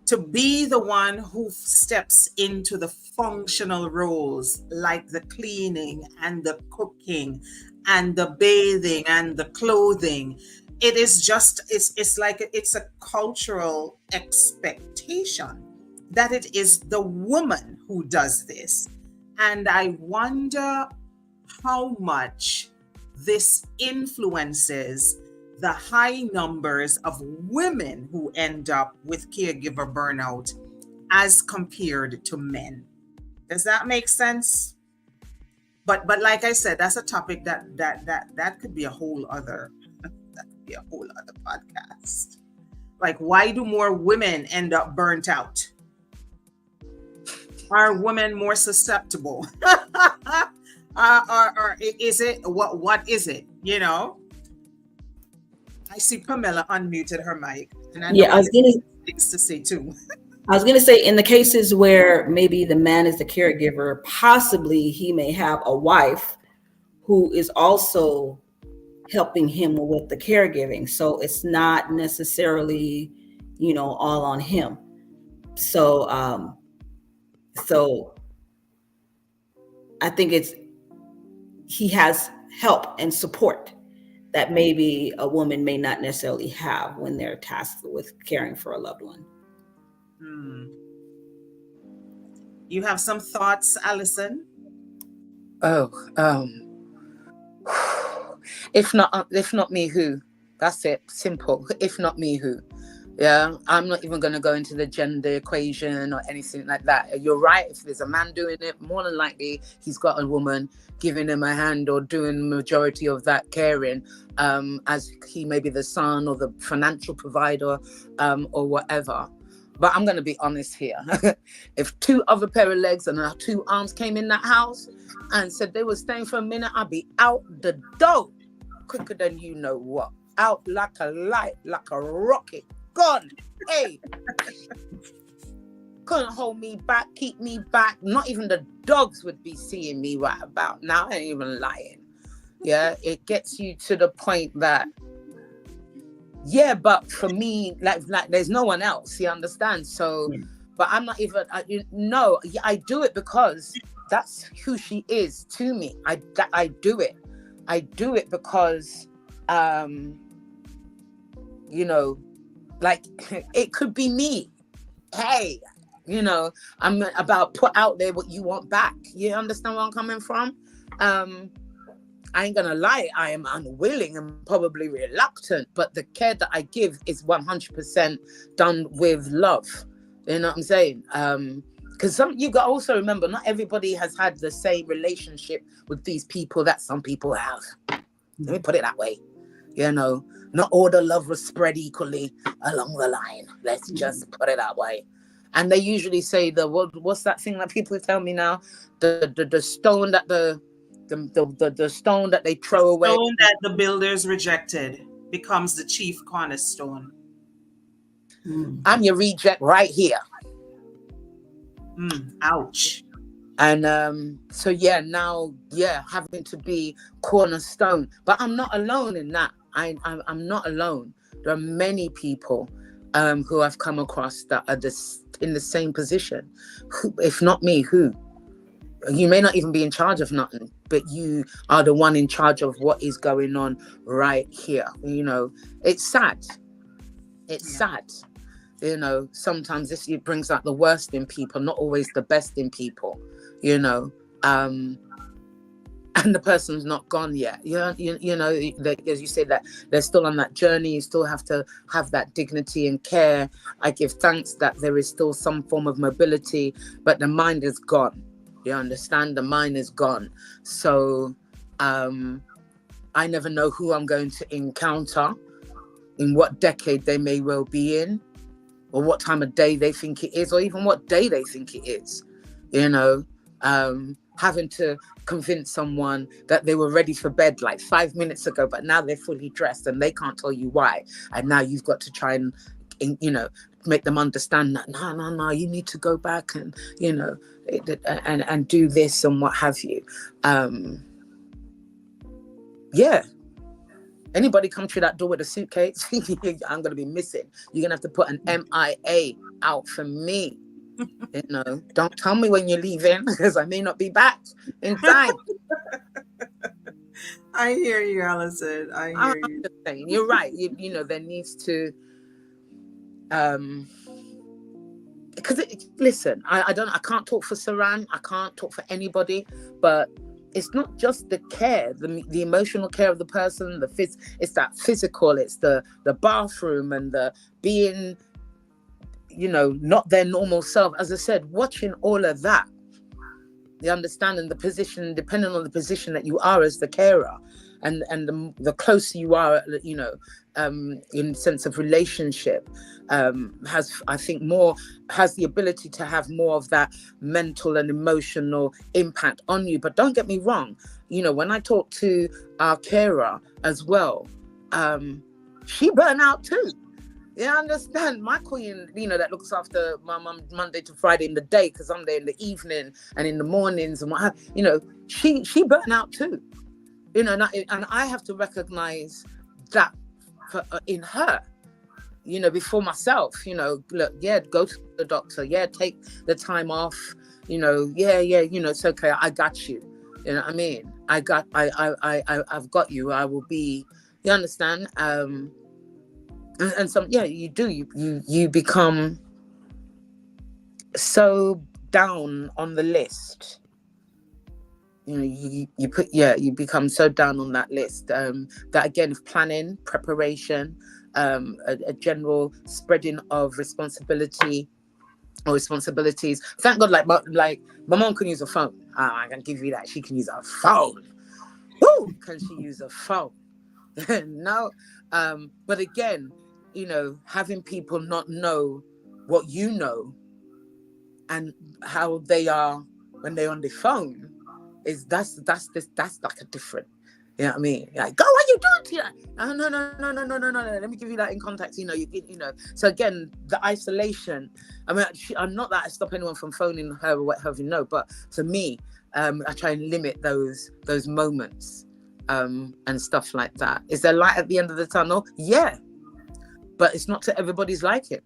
to be the one who steps into the functional roles like the cleaning and the cooking and the bathing and the clothing. It is just, it's like it's a cultural expectation that it is the woman who does this. And I wonder how much this influences the high numbers of women who end up with caregiver burnout as compared to men. Does that make sense? But like I said, that's a topic that could be a whole other podcast. Like, why do more women end up burnt out? Are women more susceptible? Or is it what is it? You know? I see Pamela unmuted her mic, and I know Yeah, I was gonna things to say too. I was gonna say, in the cases where maybe the man is the caregiver, possibly he may have a wife who is also helping him with the caregiving. So it's not necessarily, all on him. So so I think he has help and support that maybe a woman may not necessarily have when they're tasked with caring for a loved one. You have some thoughts, Alison? If not me, who? That's it. Simple. If not me, who? Yeah, I'm not even going to go into the gender equation or anything like that. You're right. If there's a man doing it, more than likely he's got a woman giving him a hand or doing the majority of that caring, as he may be the son or the financial provider, or whatever. But I'm going to be honest here. If two other pair of legs and two arms came in that house and said they were staying for a minute, I'd be out the door quicker than you know what. Out like a light, like a rocket. Gone. Hey. Couldn't hold me back, keep me back. Not even the dogs would be seeing me right about now. I ain't even lying. Yeah, it gets you to the point that, yeah, but for me, like there's no one else, you understand? So, but I'm not even, I do it because that's who she is to me. I do it. I do it because, like, it could be me. Hey, I'm about put out there what you want back. You understand where I'm coming from? I ain't gonna lie, I am unwilling and probably reluctant, but the care that I give is 100% done with love. You know what I'm saying? Because you got to also remember, not everybody has had the same relationship with these people that some people have. Let me put it that way. Not all the love was spread equally along the line. Let's just put it that way. And they usually say what's that thing that people tell me now? The stone that the the stone that they throw The away. stone that the builders rejected becomes the chief cornerstone. I'm your reject right here. Ouch. And so now having to be cornerstone, but I'm not alone in that. I'm not alone. There are many people who I've come across that are in the same position. Who, if not me, who? You may not even be in charge of nothing, but you are the one in charge of what is going on right here. You know, it's sad. It's sad. You know, sometimes it brings out the worst in people, not always the best in people, you know. And the person's not gone yet. You know, as you say, that they're still on that journey. You still have to have that dignity and care. I give thanks that there is still some form of mobility, but the mind is gone. You understand? The mind is gone. So I never know who I'm going to encounter, in what decade they may well be in, or what time of day they think it is, or even what day they think it is. You know, having to convince someone that they were ready for bed like 5 minutes ago, but now they're fully dressed and they can't tell you why. And now you've got to try and, you know, make them understand that, no, you need to go back and, you know, and do this and what have you. Anybody come through that door with a suitcase, I'm going to be missing. You're going to have to put an MIA out for me. You know, don't tell me when you're leaving, because I may not be back in time. I hear you, Allison. I hear you. Just saying, you're right. You know, there needs to, because listen, I can't talk for Saran. I can't talk for anybody, but it's not just the care, the emotional care of the person, it's that physical, it's the bathroom and the being, you know, not their normal self. As I said, watching all of that, the understanding, the position, depending on the position that you are as the carer, and the closer you are, you know, in sense of relationship, has the ability to have more of that mental and emotional impact on you. But don't get me wrong, you know, when I talk to our carer as well, she burnt out too. You understand? My queen, you know, that looks after my mum Monday to Friday in the day, because I'm there in the evening and in the mornings and what have you know, she burnt out too. You know, and I have to recognize that in her, you know, before myself. You know, look, go to the doctor, take the time off, you know, you know, it's okay, I got you. You know what I mean? I've got you. I will be, you understand? And some, you become so down on the list. You know, you become so down on that list, that again, if planning, preparation, a general spreading of responsibility or responsibilities. Thank God, like my mom can use a phone. I can give you that. She can use a phone. Woo! Can she use a phone? No. But again, you know, having people not know what you know and how they are when they're on the phone, that's like a different, you know what I mean? Like, go, what you doing to you? No. Let me give you that in context. You know, you know. So again, the isolation. I mean, I'm not that I stop anyone from phoning her or whatever, no. But for me, I try and limit those moments, and stuff like that. Is there light at the end of the tunnel? Yeah, but it's not to everybody's liking.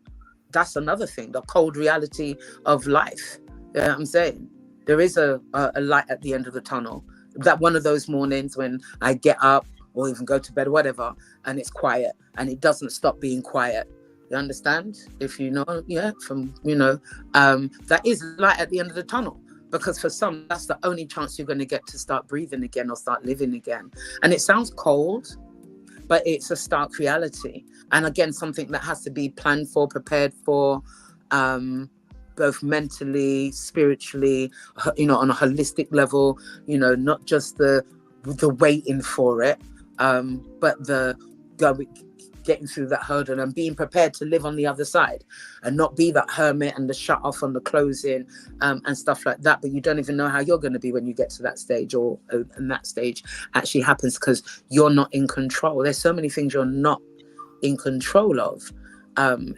That's another thing. The cold reality of life. You know what I'm saying? There is a light at the end of the tunnel. That one of those mornings when I get up or even go to bed or whatever, and it's quiet, and it doesn't stop being quiet. You understand? If you know, that is light at the end of the tunnel. Because for some, that's the only chance you're going to get to start breathing again or start living again. And it sounds cold, but it's a stark reality. And again, something that has to be planned for, prepared for, both mentally, spiritually, you know, on a holistic level, you know, not just the waiting for it, but the getting through that hurdle and being prepared to live on the other side and not be that hermit and the shut off on the closing and stuff like that. But you don't even know how you're going to be when you get to that stage, or and that stage actually happens because you're not in control. There's so many things you're not in control of.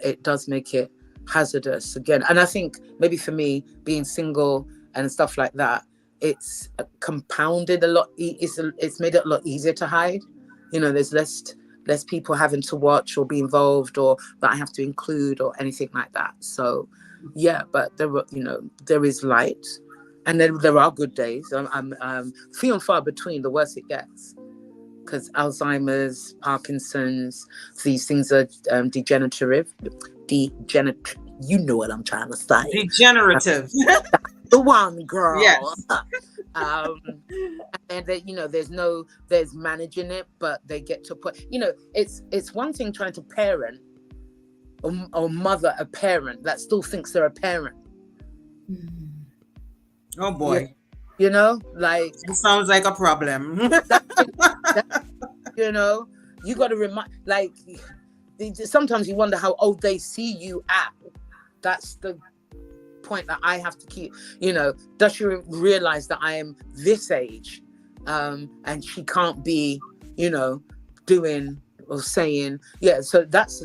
It does make it hazardous again. And I think maybe for me, being single and stuff like that, it's compounded a lot. It's made it a lot easier to hide. You know, there's less people having to watch or be involved or that I have to include or anything like that. So yeah, but there is light, and then there are good days. I'm few and far between, the worse it gets, because Alzheimer's, Parkinson's, these things are degenerative. You know what I'm trying to say. Degenerative. The one, girl. Yes. And that, there's managing it, but they get to put, it's one thing trying to parent or mother a parent that still thinks they're a parent. Oh boy. Like it sounds like a problem. You got to remind, like, sometimes you wonder how old they see you at. That's the point that I have to keep, does she realize that I am this age, and she can't be, doing or saying, so that's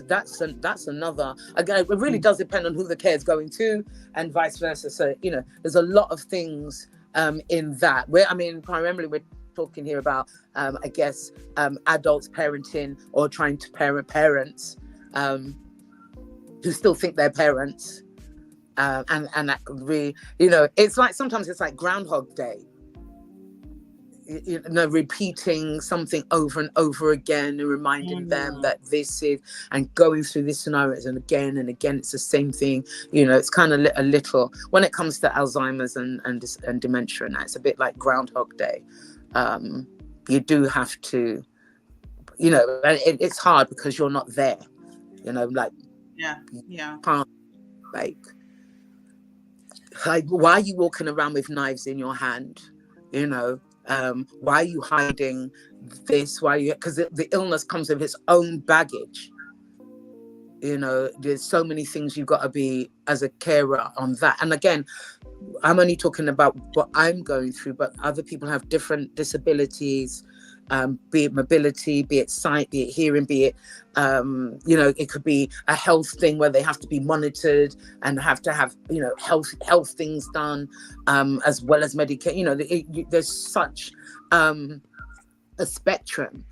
another, again, it really does depend on who the care is going to and vice versa. So there's a lot of things in that, primarily we're talking here about I guess adults parenting or trying to parent parents who still think they're parents. And that could be, it's like, sometimes it's like Groundhog Day, repeating something over and over again and reminding them that this is, and going through this scenarios and again it's the same thing. It's kind of a little, when it comes to Alzheimer's and dementia, and it's a bit like Groundhog Day. You do have to, it's hard because you're not there, like, yeah, can't, like, why are you walking around with knives in your hand? Why are you hiding this? Because the illness comes with its own baggage. There's so many things you've got to be as a carer on that. And again, I'm only talking about what I'm going through, but other people have different disabilities, be it mobility, be it sight, be it hearing, be it, it could be a health thing where they have to be monitored and have to have, health things done, as well as medication. There's such a spectrum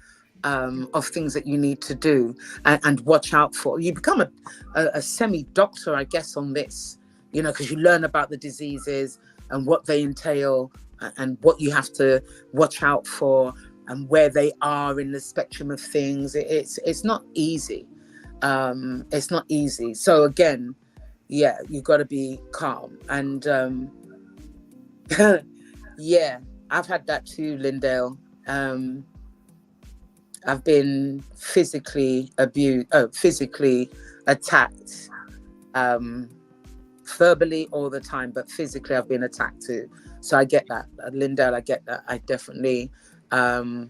of things that you need to do and watch out for. You become a semi-doctor, I guess, on this, because you learn about the diseases and what they entail and what you have to watch out for and where they are in the spectrum of things. It's not easy. It's not easy. So again, you've got to be calm. And I've had that too, Lindell. I've been physically attacked, verbally all the time, but physically I've been attacked too. So I get that, Lindell. I get that. I definitely. Lindell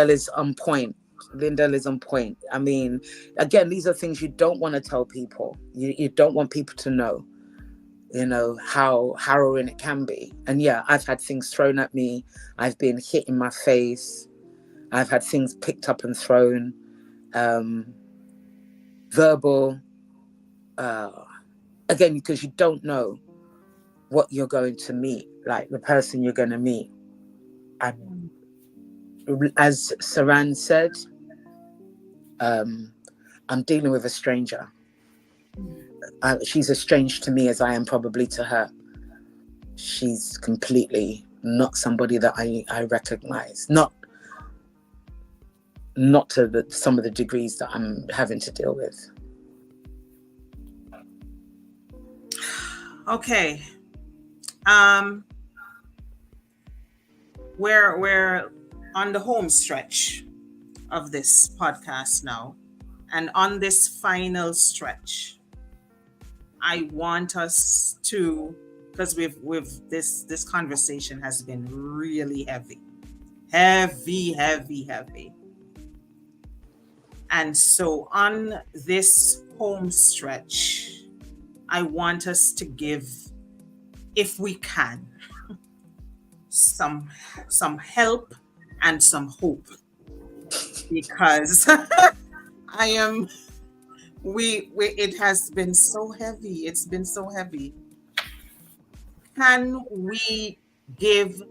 is on point. I mean, again, these are things you don't want to tell people. You don't want people to know, how harrowing it can be. And I've had things thrown at me. I've been hit in my face. I've had things picked up and thrown, verbal, again, because you don't know what you're going to meet, like the person you're going to meet. And as Saran said, I'm dealing with a stranger. She's as strange to me as I am probably to her. She's completely not somebody that I recognize. Not to some of the degrees that I'm having to deal with. Okay. We're on the home stretch of this podcast now. And on this final stretch, I want us to because we've this conversation has been really heavy. Heavy, heavy, heavy. And so on this home stretch, I want us to give, if we can, some help and some hope, because I am we it has been so heavy. It's been so heavy. Can we give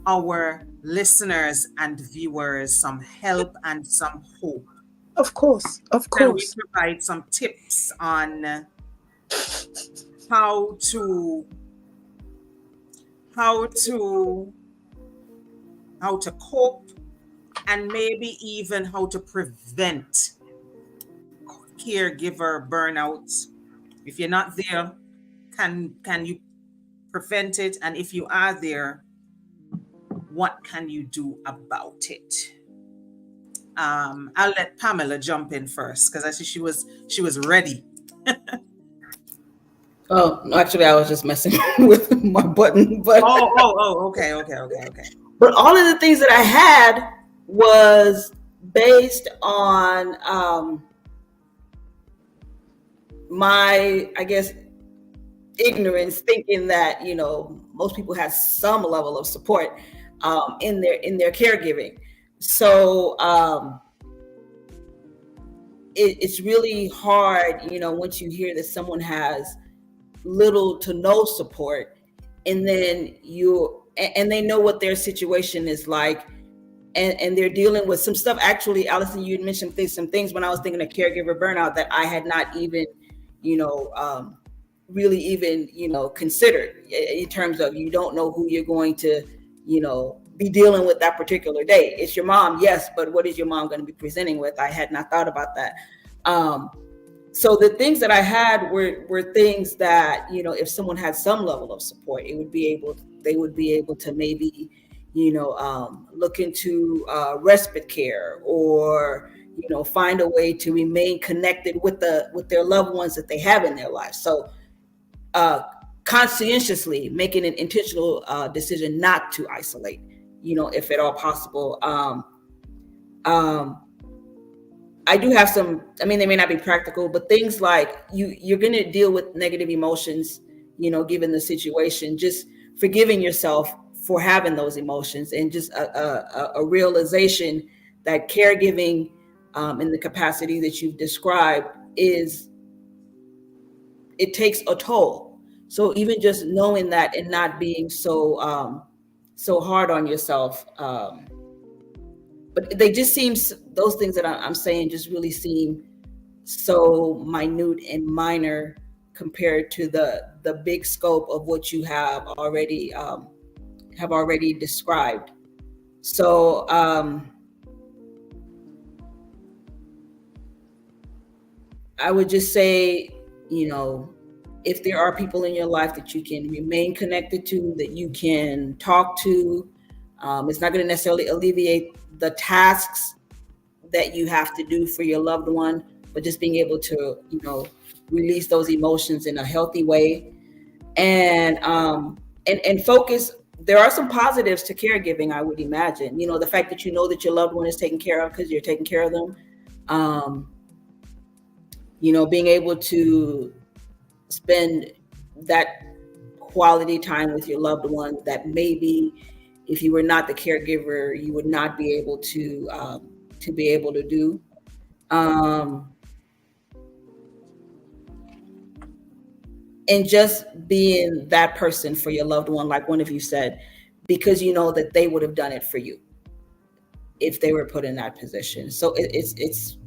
our listeners and viewers some help and some hope? Of course, of Can we course. provide some tips on how to how to how to cope, and maybe even how to prevent caregiver burnout? If you're not there, can you prevent it? And if you are there, what can you do about it? I'll let Pamela jump in first because I see she was ready. Oh, no, actually, I was just messing with my button. But Okay, okay. but all of the things that I had was based on my, I guess, ignorance, thinking that most people have some level of support in their caregiving. So it's really hard, once you hear that someone has little to no support, and then and they know what their situation is like, and they're dealing with some stuff. Actually, Allison, you had mentioned some things when I was thinking of caregiver burnout that I had not even, really even, considered, in terms of, you don't know who you're going to, be dealing with that particular day. It's your mom, yes, but what is your mom going to be presenting with? I had not thought about that. So the things that I had were things that, if someone had some level of support, they would be able to maybe, look into respite care, or, find a way to remain connected with their loved ones that they have in their life. So conscientiously making an intentional decision not to isolate, if at all possible. I do have some, they may not be practical, but things like you're going to deal with negative emotions, given the situation, just forgiving yourself for having those emotions, and just a realization that caregiving in the capacity that you've described it takes a toll. So even just knowing that, and not being so hard on yourself. But they just seem, those things that I'm saying just really seem so minute and minor compared to the big scope of what you have already described. So I would just say, if there are people in your life that you can remain connected to, that you can talk to, it's not going to necessarily alleviate the tasks that you have to do for your loved one, but just being able to, release those emotions in a healthy way, and focus. There are some positives to caregiving, I would imagine. The fact that that your loved one is taken care of because you're taking care of them. Being able to spend that quality time with your loved one that maybe if you were not the caregiver, you would not be able to do. And just being that person for your loved one, like one of you said, because you know that they would have done it for you if they were put in that position. So it's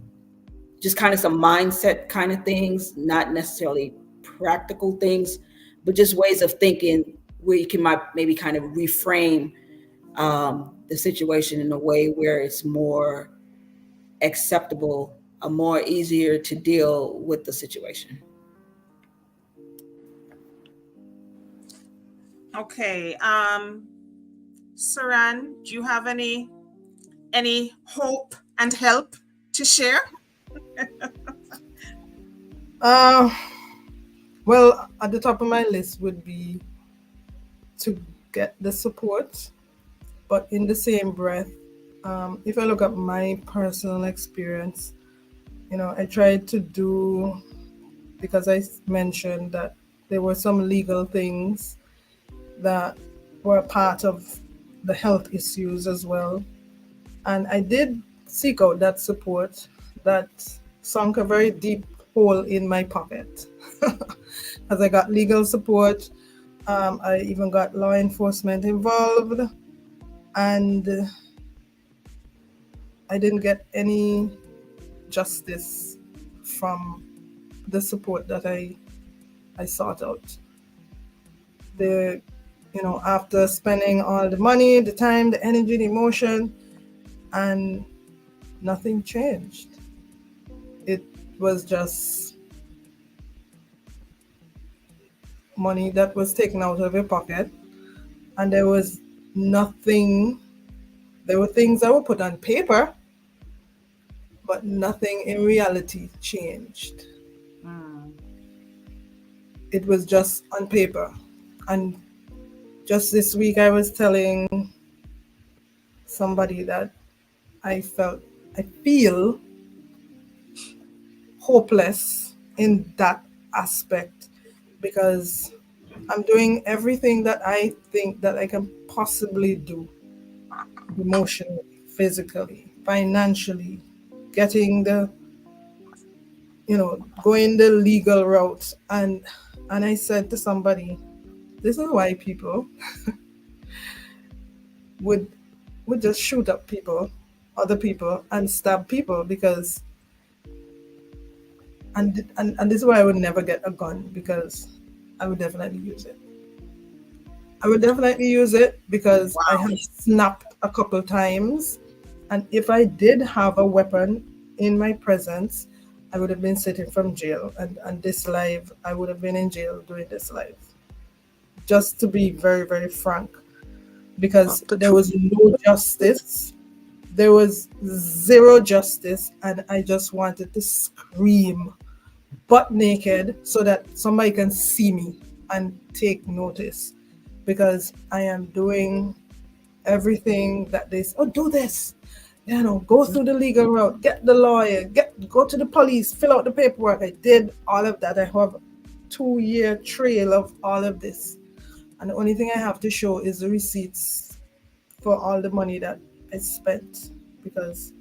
just kind of some mindset kind of things, not necessarily practical things, but just ways of thinking where you can maybe kind of reframe the situation in a way where it's more acceptable, more easier to deal with the situation. Okay. Saran, do you have any hope and help to share? Well, at the top of my list would be to get the support, but in the same breath, if I look at my personal experience, I tried to do, because I mentioned that there were some legal things that were part of the health issues as well. And I did seek out that support that sunk a very deep hole in my pocket. As I got legal support, I even got law enforcement involved, and I didn't get any justice from the support that I sought out. The After spending all the money, the time, the energy, the emotion, and nothing changed. It was just money that was taken out of your pocket, and there was nothing. There were things that were put on paper, but nothing in reality changed. It was just on paper. And just this week, I was telling somebody that I feel hopeless in that aspect, because I'm doing everything that I think that I can possibly do, emotionally, physically, financially, getting going the legal route. And I said to somebody, this is why people would just shoot up other people, and stab people, because and this is why I would never get a gun, because I would definitely use it. Because I have snapped a couple times, and if I did have a weapon in my presence, I would have been sitting from jail, and this live, I would have been in jail doing this live. Just to be very, very frank, because there was no justice. There was zero justice, and I just wanted to scream butt naked so that somebody can see me and take notice, because I am doing everything that they say, oh, do this, go through the legal route, get the lawyer, go to the police, fill out the paperwork. I did all of that. I have a 2-year trail of all of this, and the only thing I have to show is the receipts for all the money that I spent, because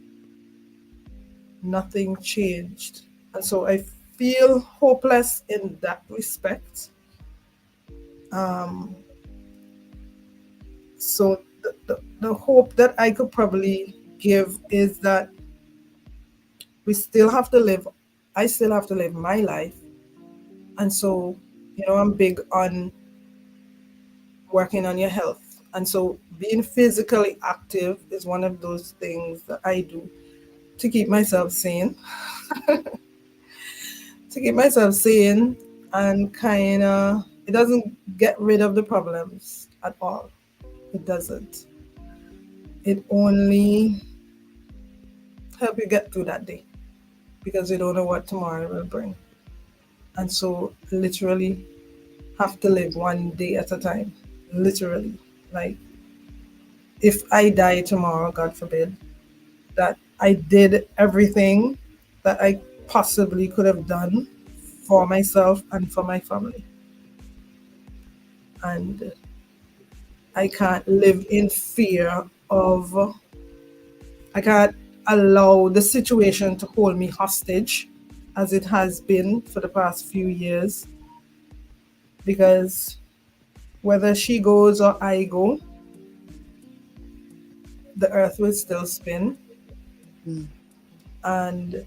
nothing changed. And so I feel hopeless in that respect. So the hope that I could probably give is that I still have to live my life. And so, I'm big on working on your health. And so being physically active is one of those things that I do to keep myself sane. And kind of, it doesn't get rid of the problems at all. It doesn't. It only help you get through that day, because you don't know what tomorrow will bring. And so literally have to live one day at a time. Literally. Like, if I die tomorrow, God forbid, that I did everything that I possibly could have done for myself and for my family. And I can't live in fear of, I can't allow the situation to hold me hostage as it has been for the past few years, because whether she goes or I go, the earth will still spin. And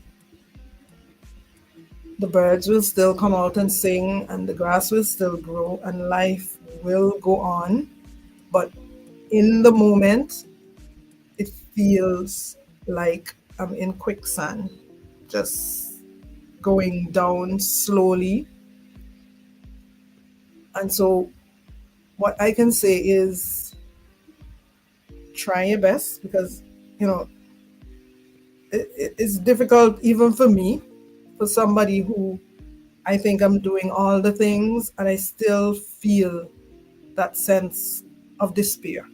the birds will still come out and sing, and the grass will still grow, and life will go on. But in the moment, it feels like I'm in quicksand, just going down slowly. And so what I can say is try your best, because, it's difficult even for me, for somebody who I think I'm doing all the things and I still feel that sense of despair.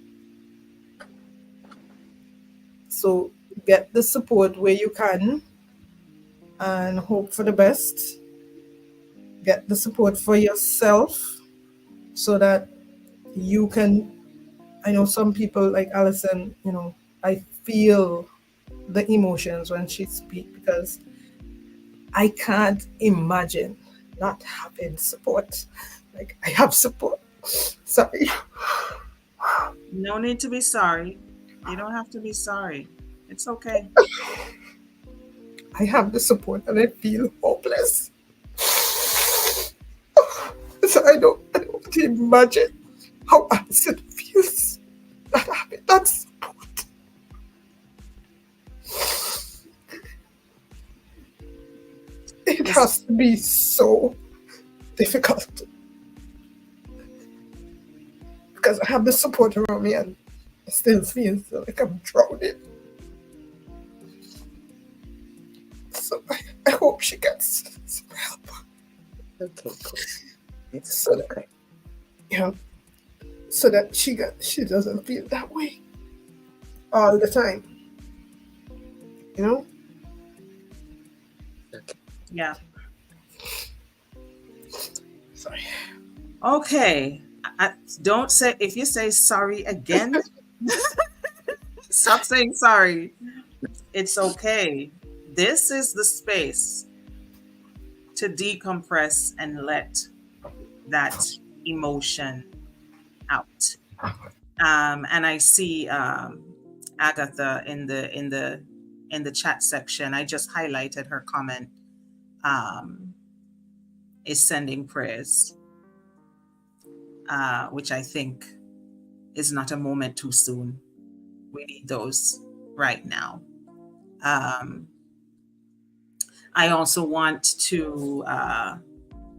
So get the support where you can and hope for the best. Get the support for yourself so that you can. I know some people like Alison, I feel the emotions when she speaks because I can't imagine not having support. Like I have support. Sorry. No need to be sorry. You don't have to be sorry. It's okay. I have the support and I feel hopeless. So I don't imagine how Alison feels not having that support. It has to be so difficult because I have the support around me and I still feel like I'm drowning. So I hope she gets some help. Okay, cool. It's So okay. So that she doesn't feel that way all the time. Okay. Yeah. Sorry. Okay. Don't say, if you say sorry again, stop saying sorry. It's okay. This is the space to decompress and let that emotion out. And I see Agatha in the chat section. I just highlighted her comment. Is sending prayers, which I think is not a moment too soon. We need those right now. I also want to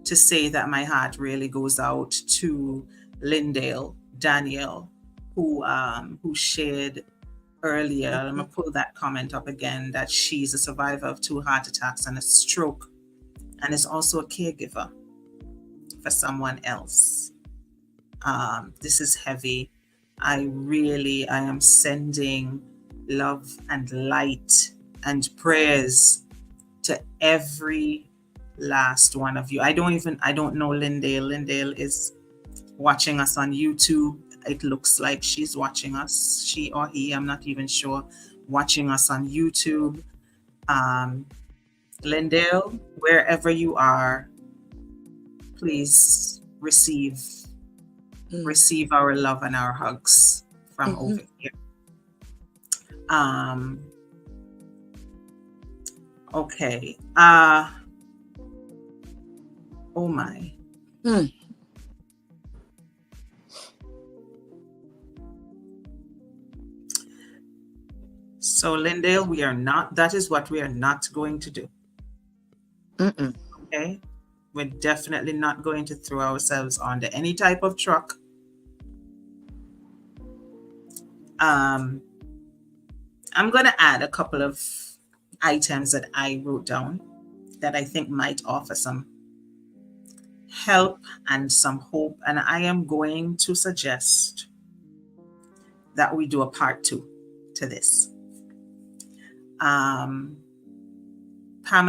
say that my heart really goes out to Lindale Daniel, who shared earlier. I'm gonna pull that comment up again, that she's a survivor of 2 heart attacks and a stroke, and is also a caregiver for someone else. This is heavy. I am sending love and light and prayers to every last one of you. I don't know Lindale. Lindale is watching us on YouTube. It looks like she's watching us, she or he, I'm not even sure, watching us on YouTube. Lindale, wherever you are, please receive our love and our hugs from over here. Okay. Oh my. So Lindale, that is what we are not going to do. Okay? We're definitely not going to throw ourselves onto any type of truck. I'm going to add a couple of items that I wrote down that I think might offer some help and some hope. And I am going to suggest that we do a part 2 to this. Pam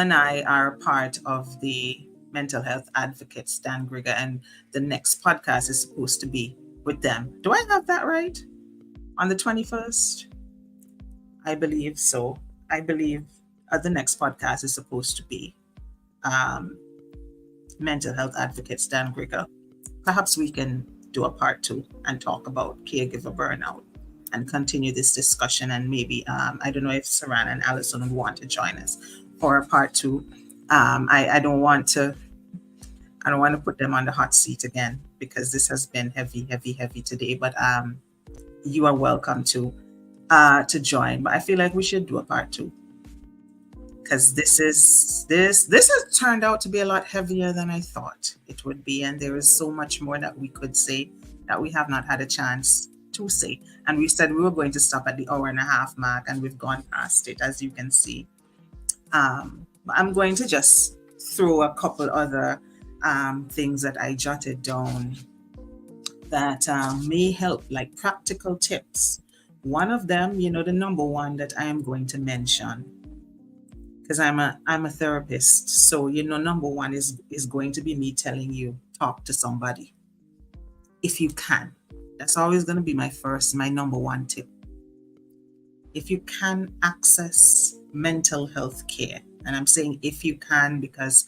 and I are part of the Mental Health Advocates, Dan Grigger, and the next podcast is supposed to be with them. Do I have that right? On the 21st? I believe so. I believe the next podcast is supposed to be Mental Health Advocates, Dan Grigger. Perhaps we can do a part 2 and talk about caregiver burnout and continue this discussion. And maybe, I don't know if Saran and Alison would want to join us for a part 2. I don't want to put them on the hot seat again because this has been heavy today. But you are welcome to join. But I feel like we should do a part 2 because this has turned out to be a lot heavier than I thought it would be, and there is so much more that we could say that we have not had a chance to say. And we said we were going to stop at the 1.5 hour mark, and we've gone past it, as you can see. I'm going to just through a couple other things that I jotted down that may help, like practical tips. One of them, the number one that I am going to mention, because I'm a therapist, so number one is going to be me telling you, talk to somebody if you can. That's always going to be my number one tip. If you can access mental health care, and I'm saying if you can because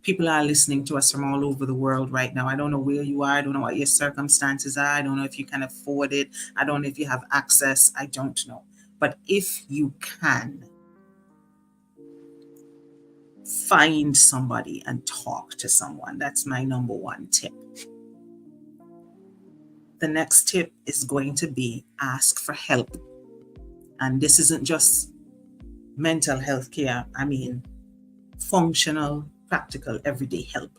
people are listening to us from all over the world right now. I don't know where you are. I don't know what your circumstances are. I don't know if you can afford it. I don't know if you have access. I don't know. But if you can, find somebody and talk to someone. That's my number one tip. The next tip is going to be ask for help. And this isn't just mental health care. I mean, functional, practical, everyday help.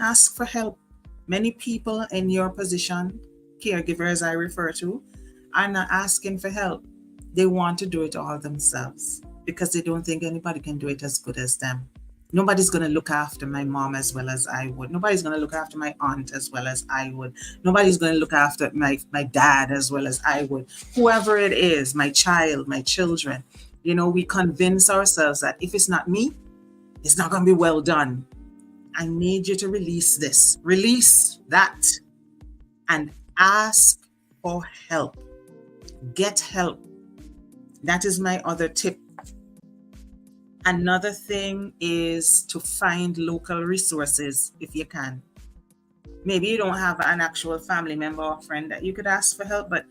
Ask for help. Many people in your position, caregivers I refer to, are not asking for help. They want to do it all themselves because they don't think anybody can do it as good as them. Nobody's going to look after my mom as well as I would. Nobody's going to look after my aunt as well as I would. Nobody's going to look after my dad as well as I would. Whoever it is, my child, my children. We convince ourselves that if it's not me, it's not going to be well done. I need you to release this, release that, and ask for help. Get help. That is my other tip. Another thing is to find local resources if you can. Maybe you don't have an actual family member or friend that you could ask for help, but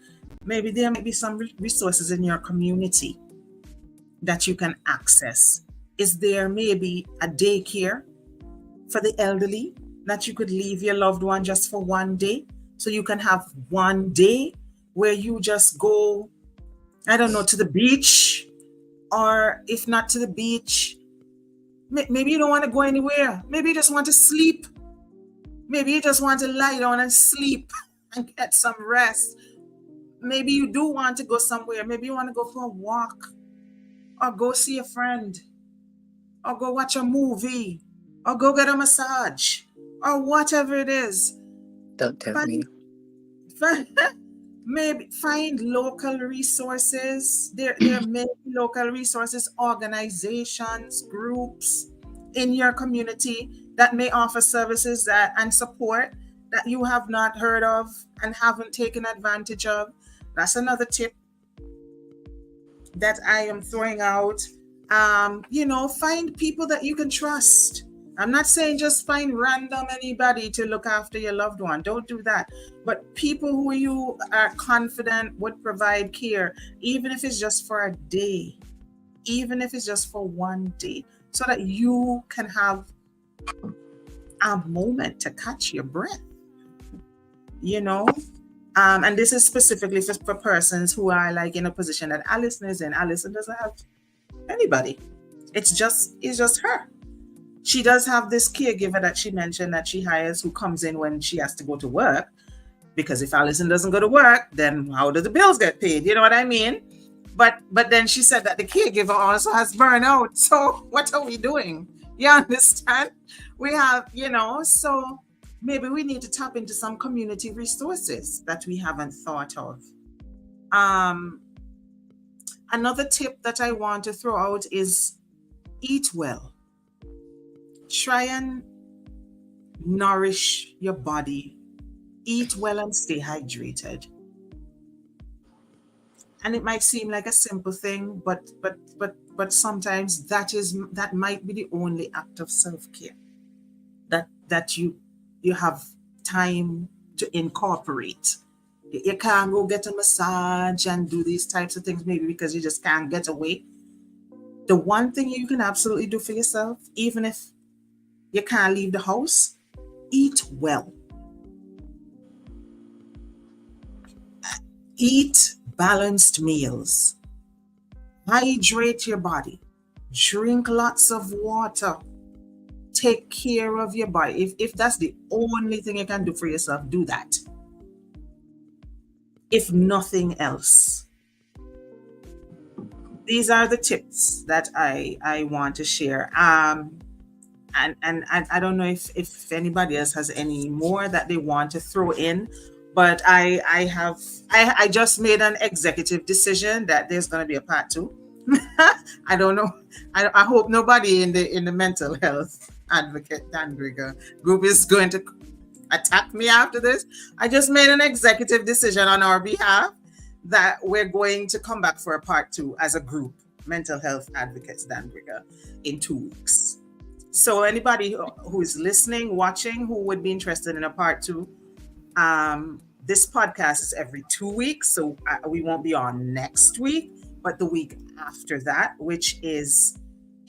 maybe there might be some resources in your community that you can access. Is there maybe a daycare for the elderly that you could leave your loved one just for one day? So you can have one day where you just go, I don't know, to the beach, or if not to the beach, maybe you don't want to go anywhere. Maybe you just want to sleep. Maybe you just want to lie down and sleep and get some rest. Maybe you do want to go somewhere. Maybe you want to go for a walk or go see a friend or go watch a movie or go get a massage or whatever it is. Don't tempt me. Maybe find local resources. There are many local resources, organizations, groups in your community that may offer services and support that you have not heard of and haven't taken advantage of. That's another tip that I am throwing out. Find people that you can trust. I'm not saying just find random anybody to look after your loved one. Don't do that. But people who you are confident would provide care, even if it's just for a day, even if it's just for one day, so that you can have a moment to catch your breath. And this is specifically for persons who are like in a position that Allison is in. Allison doesn't have anybody. It's just her. She does have this caregiver that she mentioned that she hires who comes in when she has to go to work. Because if Allison doesn't go to work, then how do the bills get paid? You know what I mean? But then she said that the caregiver also has burnout. So what are we doing? You understand? We have, so maybe we need to tap into some community resources that we haven't thought of. Another tip that I want to throw out is eat well. Try and nourish your body. Eat well and stay hydrated. And it might seem like a simple thing, but sometimes that might be the only act of self-care that you have time to incorporate. You can't go get a massage and do these types of things maybe because you just can't get away. The one thing you can absolutely do for yourself, even if you can't leave the house, eat well. Eat balanced meals. Hydrate your body. Drink lots of water. Take care of your body. If that's the only thing you can do for yourself, do that. If nothing else. These are the tips that I want to share. I don't know if anybody else has any more that they want to throw in, but I just made an executive decision that there's going to be a part two. I don't know. I hope nobody in the mental health advocate Danbriga group is going to attack me after this. I just made an executive decision on our behalf that we're going to come back for a part two as a group, mental health advocates Danbriga, in 2 weeks. So anybody who is listening, watching, who would be interested in a part two, this podcast is every 2 weeks, so we won't be on next week, but the week after that, which is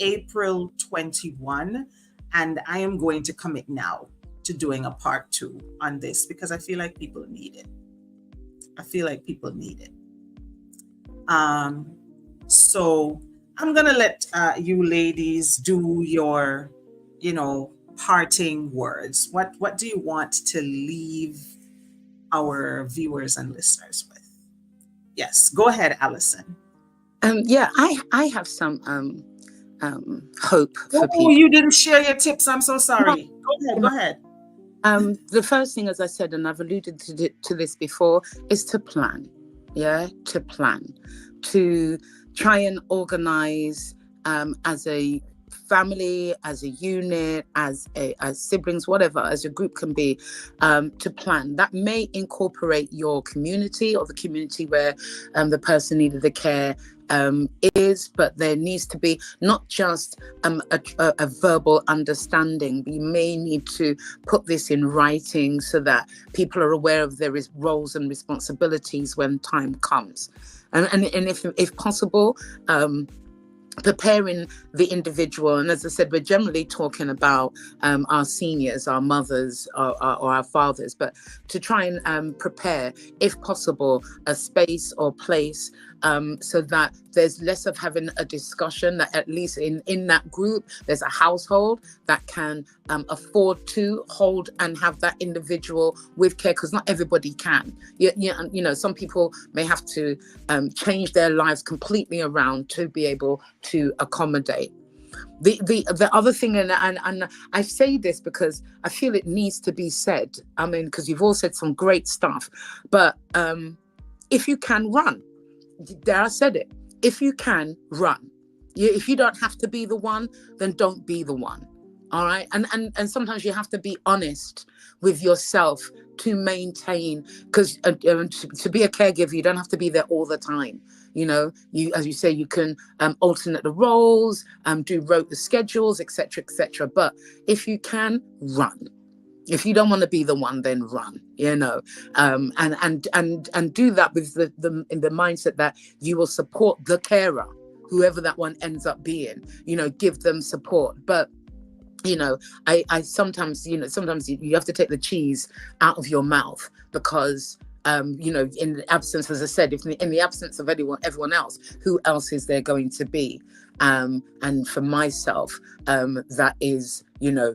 April 21. And I am going to commit now to doing a part two on this because I feel like people need it. So I'm going to let you ladies do your, parting words. What do you want to leave our viewers and listeners with? Yes, go ahead, Allison. I have some hope for people. Oh, you didn't share your tips. I'm so sorry. Go ahead. The first thing, as I said, and I've alluded to this before, is to plan. To plan, to try and organize as a family, as a unit, as siblings, whatever, as a group can be, to plan. That may incorporate your community or the community where the person needed the care is, but there needs to be not just a verbal understanding. We may need to put this in writing so that people are aware of their roles and responsibilities when time comes, and if possible, preparing the individual. And as I said, we're generally talking about our seniors, our mothers, or our fathers, but to try and prepare, if possible, a space or place so that there's less of having a discussion, that at least in that group, there's a household that can afford to hold and have that individual with care, because not everybody can. Some people may have to change their lives completely around to be able to accommodate. The other thing, and I say this because I feel it needs to be said, I mean, because you've all said some great stuff, but if you can, run. There, I said it. If you can, run. If you don't have to be the one, then don't be the one. All right. And sometimes you have to be honest with yourself to maintain, because to be a caregiver, you don't have to be there all the time. You, as you say, you can alternate the roles, rotate the schedules, etc., etc. But if you can, run. If you don't want to be the one, then run, and do that with the mindset that you will support the carer, whoever that one ends up being, give them support. But, I sometimes you have to take the cheese out of your mouth, because in the absence, as I said, in the absence of everyone else, who else is there going to be? And for myself, that is,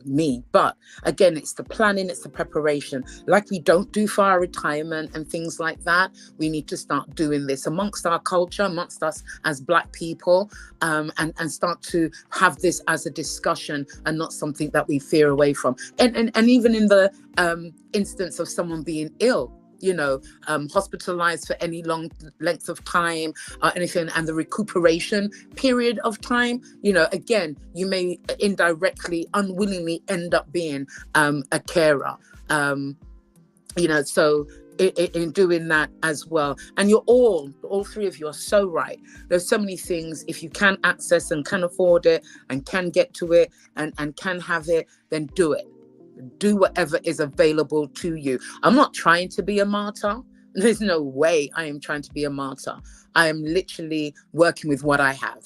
me. But again, it's the planning, it's the preparation. Like we don't do for our retirement and things like that, we need to start doing this amongst our culture, amongst us as Black people, and start to have this as a discussion and not something that we fear away from. And even in the instance of someone being ill, hospitalized for any long length of time or anything, and the recuperation period of time, again, you may indirectly, unwillingly end up being a carer, so in doing that as well. And you're all three of you are so right. There's so many things, if you can access and can afford it and can get to it and can have it, then do it. Do whatever is available to you. I'm not trying to be a martyr. There's no way I am trying to be a martyr. I am literally working with what I have,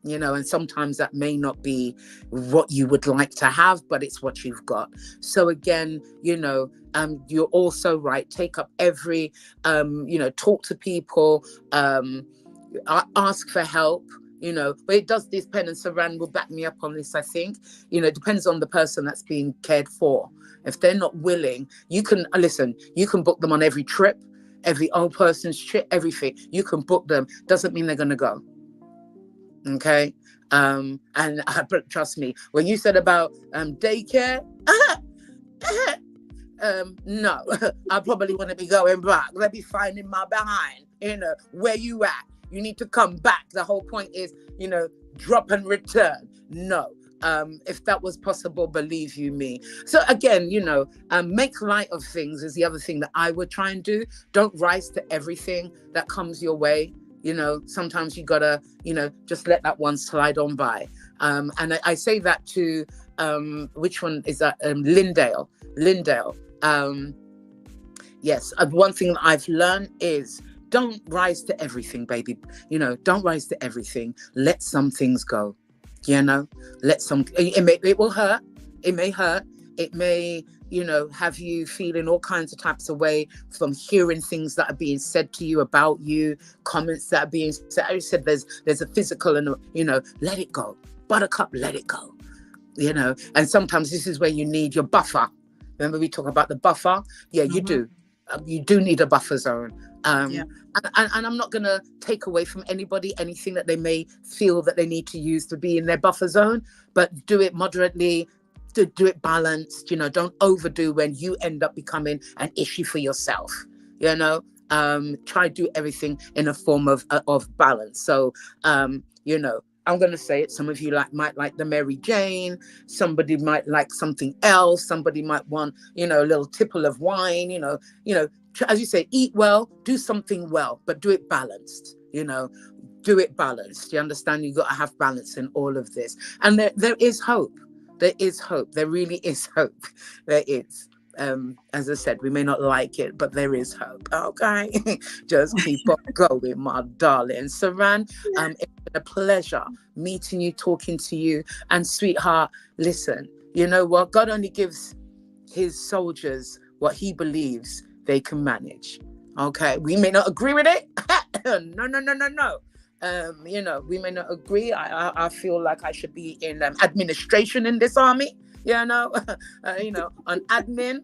and sometimes that may not be what you would like to have, but it's what you've got. So again, you're also right. Take up every, talk to people, ask for help. But it does depend, and Saran will back me up on this, I think. It depends on the person that's being cared for. If they're not willing, you can book them on every trip, every old person's trip, everything. You can book them. Doesn't mean they're going to go. Okay? And but trust me, when you said about daycare, no, I probably want to be going back. Let me finding my behind. Where you at? You need to come back. The whole point is, drop and return. No. If that was possible, believe you me. So again, make light of things is the other thing that I would try and do. Don't rise to everything that comes your way. Sometimes you gotta, just let that one slide on by. And I say that to, which one is that? Lindale. Yes. One thing that I've learned is don't rise to everything, baby. Don't rise to everything. Let some things go. Let some. It will hurt. It may hurt. It may, have you feeling all kinds of types of way from hearing things that are being said to you about you, comments that are being said. I said there's a physical and let it go. Buttercup, let it go. And sometimes this is where you need your buffer. Remember we talk about the buffer? Yeah, you do. You do need a buffer zone. And I'm not going to take away from anybody anything that they may feel that they need to use to be in their buffer zone, but do it moderately, do it balanced. Don't overdo when you end up becoming an issue for yourself. Try to do everything in a form of balance. So, I'm going to say it. Some of you might like the Mary Jane. Somebody might like something else. Somebody might want, a little tipple of wine, as you say, eat well, do something well, but do it balanced, do it balanced. You understand? You got to have balance in all of this. And there is hope. There is hope. There really is hope. There is. As I said, we may not like it, but there is hope. Okay. Just keep on going, my darling. Saran, it's been a pleasure meeting you, talking to you. And sweetheart, listen, you know what? God only gives his soldiers what he believes they can manage. Okay. We may not agree with it. No. We may not agree. I feel like I should be in administration in this army, on admin,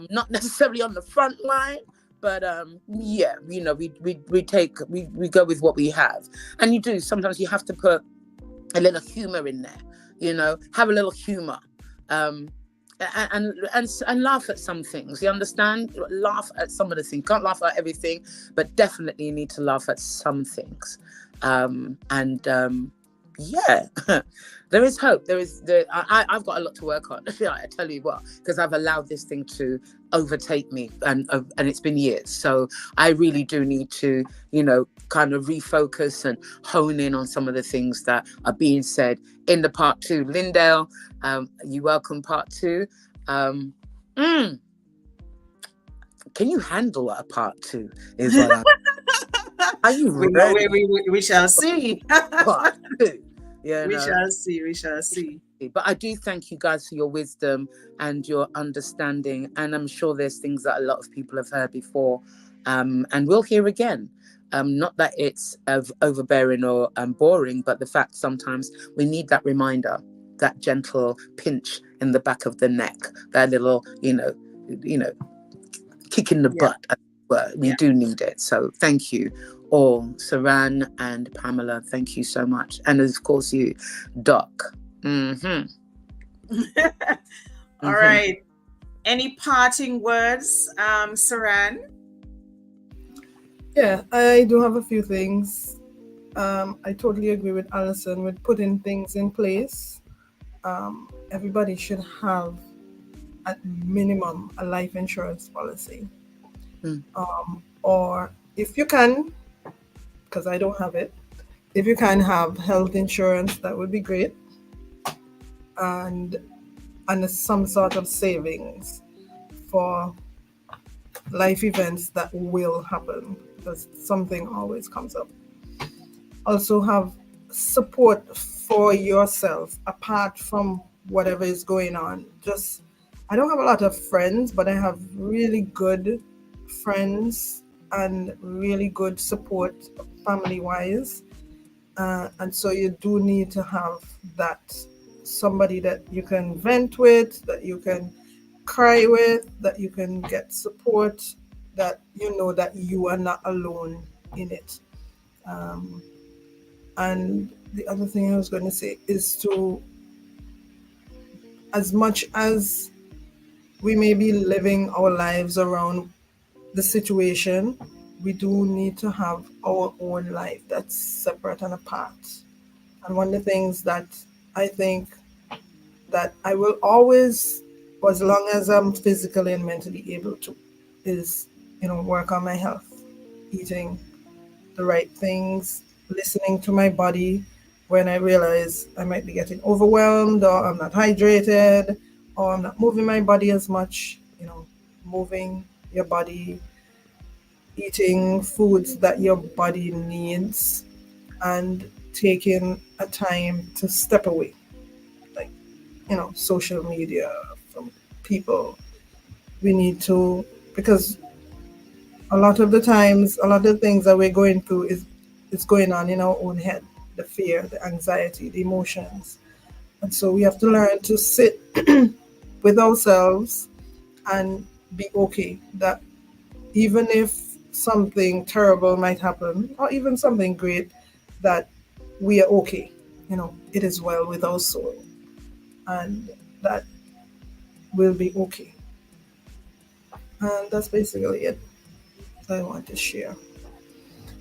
not necessarily on the front line, but we go with what we have. And you do, sometimes you have to put a little humor in there, have a little humor. And laugh at some things. You understand? Laugh at some of the things. Can't laugh at everything, but definitely need to laugh at some things. There is hope. I've got a lot to work on. I tell you what, because I've allowed this thing to overtake me, and it's been years. So I really do need to, kind of refocus and hone in on some of the things that are being said in the part 2. Lindale, you welcome part 2. Can you handle a part 2? Is what are you ready? We shall see. Part 2. We shall see. But I do thank you guys for your wisdom and your understanding. And I'm sure there's things that a lot of people have heard before. And we'll hear again. Not that it's overbearing or boring, but the fact sometimes we need that reminder, that gentle pinch in the back of the neck, that little, kick in the butt. We do need it. So thank you all, Saran and Pamela. Thank you so much. And of course you, Doc. All right. Any parting words, Saran? Yeah, I do have a few things. I totally agree with Alison with putting things in place. Everybody should have, at minimum, a life insurance policy. Or if you can, because I don't have it, if you can have health insurance, that would be great. And some sort of savings for life events that will happen, because something always comes up. Also have support for yourself apart from whatever is going on. I don't have a lot of friends, but I have really good friends and really good support family-wise. And so you do need to have that, somebody that you can vent with, that you can cry with, that you can get support, that you know that you are not alone in it. And the other thing I was going to say is to, as much as we may be living our lives around the situation, we do need to have our own life that's separate and apart. And one of the things that I think that I will always, for as long as I'm physically and mentally able to, is, work on my health, eating the right things, listening to my body when I realize I might be getting overwhelmed or I'm not hydrated or I'm not moving my body as much, moving your body, eating foods that your body needs, and taking a time to step away, like, social media, from people. We need to, because a lot of the times, a lot of things that we're going through is going on in our own head, the fear, the anxiety, the emotions. And so we have to learn to sit with ourselves and be okay. That even if something terrible might happen, or even something great, that we are okay. It is well with our soul, and that will be okay. And that's basically it that I want to share.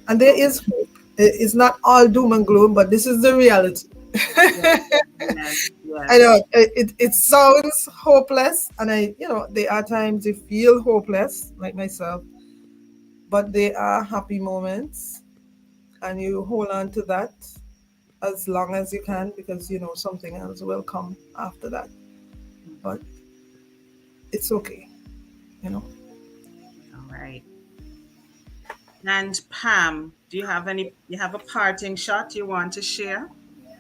And there is hope. It's not all doom and gloom, but this is the reality. Yes, yes, I yes. know it sounds hopeless, and there are times you feel hopeless, like myself, but there are happy moments, and you hold on to that as long as you can, because something else will come after that. But it's okay, you know. All right. And Pam, do you have a parting shot you want to share?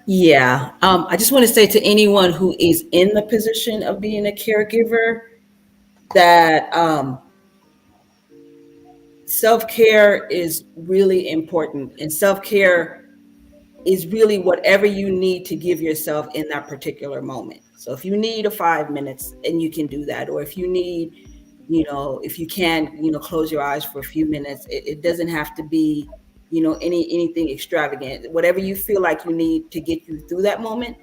Yeah. I just want to say to anyone who is in the position of being a caregiver that self care is really important. And self care is really whatever you need to give yourself in that particular moment. So if you need a 5 minutes and you can do that, or if you need, if you can, close your eyes for a few minutes, it doesn't have to be, anything extravagant. Whatever you feel like you need to get you through that moment,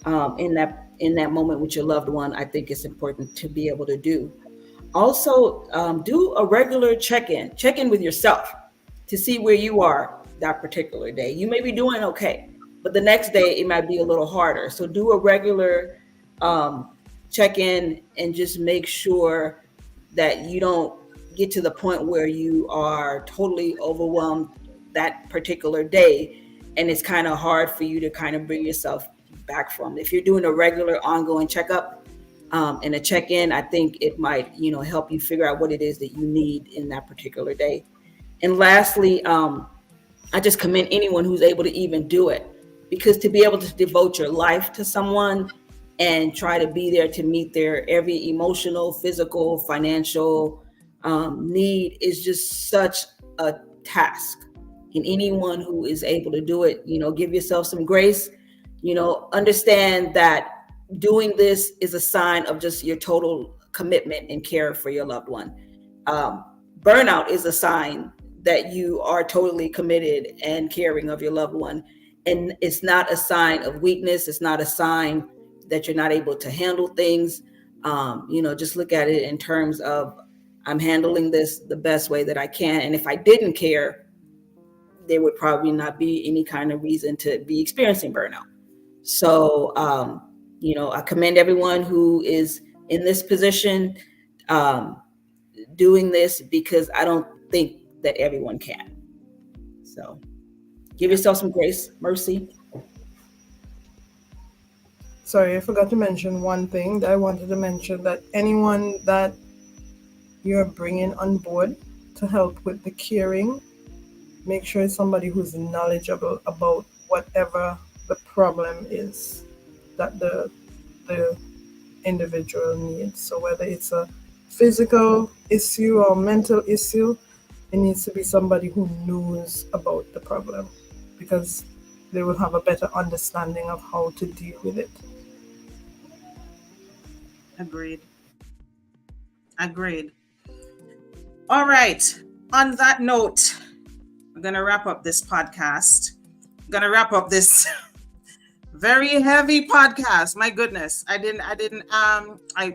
in that moment with your loved one, I think it's important to be able to do. Also, do a regular check in with yourself to see where you are that particular day. You may be doing okay, but the next day it might be a little harder. So do a regular um, check in and just make sure that you don't get to the point where you are totally overwhelmed that particular day. And it's kind of hard for you to kind of bring yourself back from. If you're doing a regular ongoing checkup, and a check-in, I think it might, help you figure out what it is that you need in that particular day. And lastly, I just commend anyone who's able to even do it, because to be able to devote your life to someone and try to be there to meet their every emotional, physical, financial need is just such a task. And anyone who is able to do it, give yourself some grace, understand that doing this is a sign of just your total commitment and care for your loved one. Um, Burnout is a sign that you are totally committed and caring of your loved one. And it's not a sign of weakness. It's not a sign that you're not able to handle things. Just look at it in terms of, I'm handling this the best way that I can. And if I didn't care, there would probably not be any kind of reason to be experiencing burnout. So, I commend everyone who is in this position, um, doing this, because I don't think that everyone can. So give yourself some grace, mercy. Sorry, I forgot to mention one thing that I wanted to mention, that anyone that you're bringing on board to help with the caring, make sure it's somebody who's knowledgeable about whatever the problem is that the individual needs. So whether it's a physical issue or mental issue, it needs to be somebody who knows about the problem, because they will have a better understanding of how to deal with it. Agreed. Agreed. All right. On that note, we're going to wrap up this podcast. I'm going to wrap up this Very heavy podcast. My goodness. I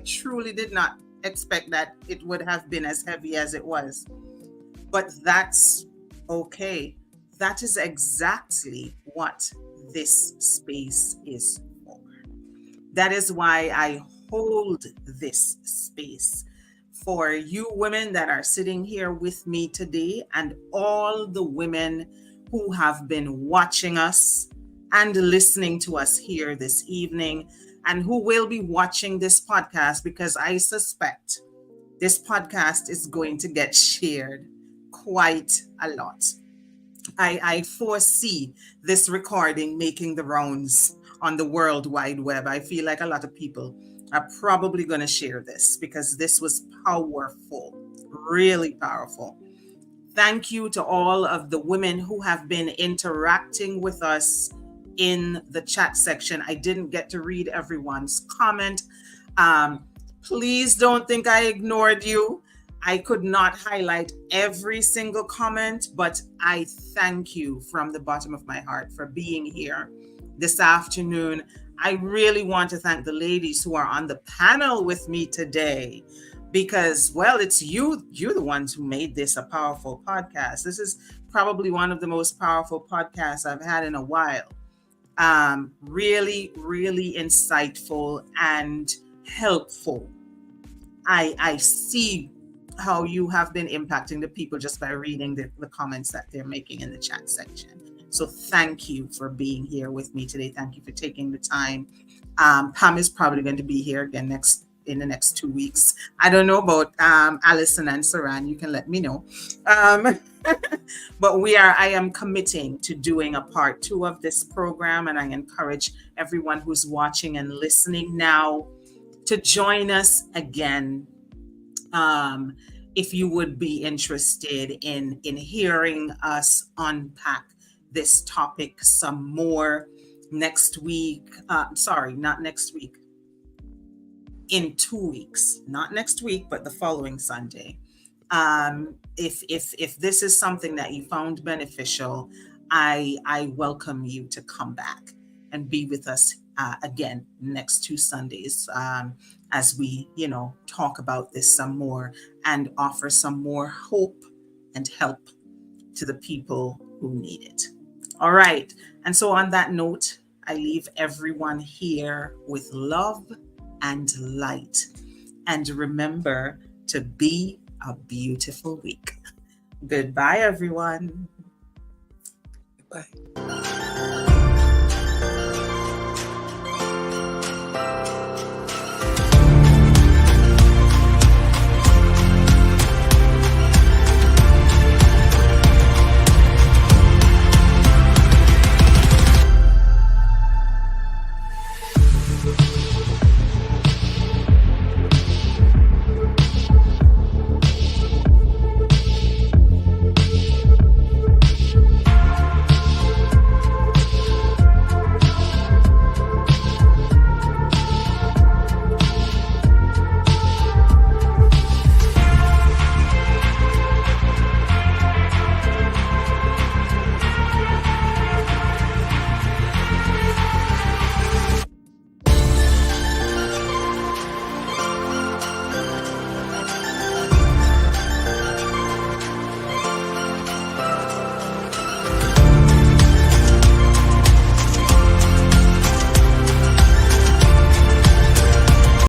truly did not expect that it would have been as heavy as it was. But that's okay. That is exactly what this space is for. That is why I hold this space for you women that are sitting here with me today, and all the women who have been watching us and listening to us here this evening, and who will be watching this podcast, because I suspect this podcast is going to get shared quite a lot. I foresee this recording making the rounds on the World Wide Web. I feel like a lot of people are probably going to share this because this was powerful, really powerful. Thank you to all of the women who have been interacting with us in the chat section. I didn't get to read everyone's comment. Please don't think I ignored you. I could not highlight every single comment, but I thank you from the bottom of my heart for being here this afternoon. I really want to thank the ladies who are on the panel with me today, because, well, it's you're the ones who made this a powerful podcast. This is probably one of the most powerful podcasts I've had in a while. Really, really insightful and helpful. I see how you have been impacting the people just by reading the comments that they're making in the chat section. So thank you for being here with me today. Thank you for taking the time. Pam is probably going to be here again in the next 2 weeks. I don't know about Allison and Saran. You can let me know. But I am committing to doing a part 2 of this program, and I encourage everyone who's watching and listening now to join us again. If you would be interested in hearing us unpack this topic some more next week. Sorry, not next week. In 2 weeks, not next week, but the following Sunday. If this is something that you found beneficial, I welcome you to come back and be with us again next 2 Sundays as we, talk about this some more and offer some more hope and help to the people who need it. All right. And so on that note, I leave everyone here with love and light. And remember to be a beautiful week. Goodbye, everyone. Bye.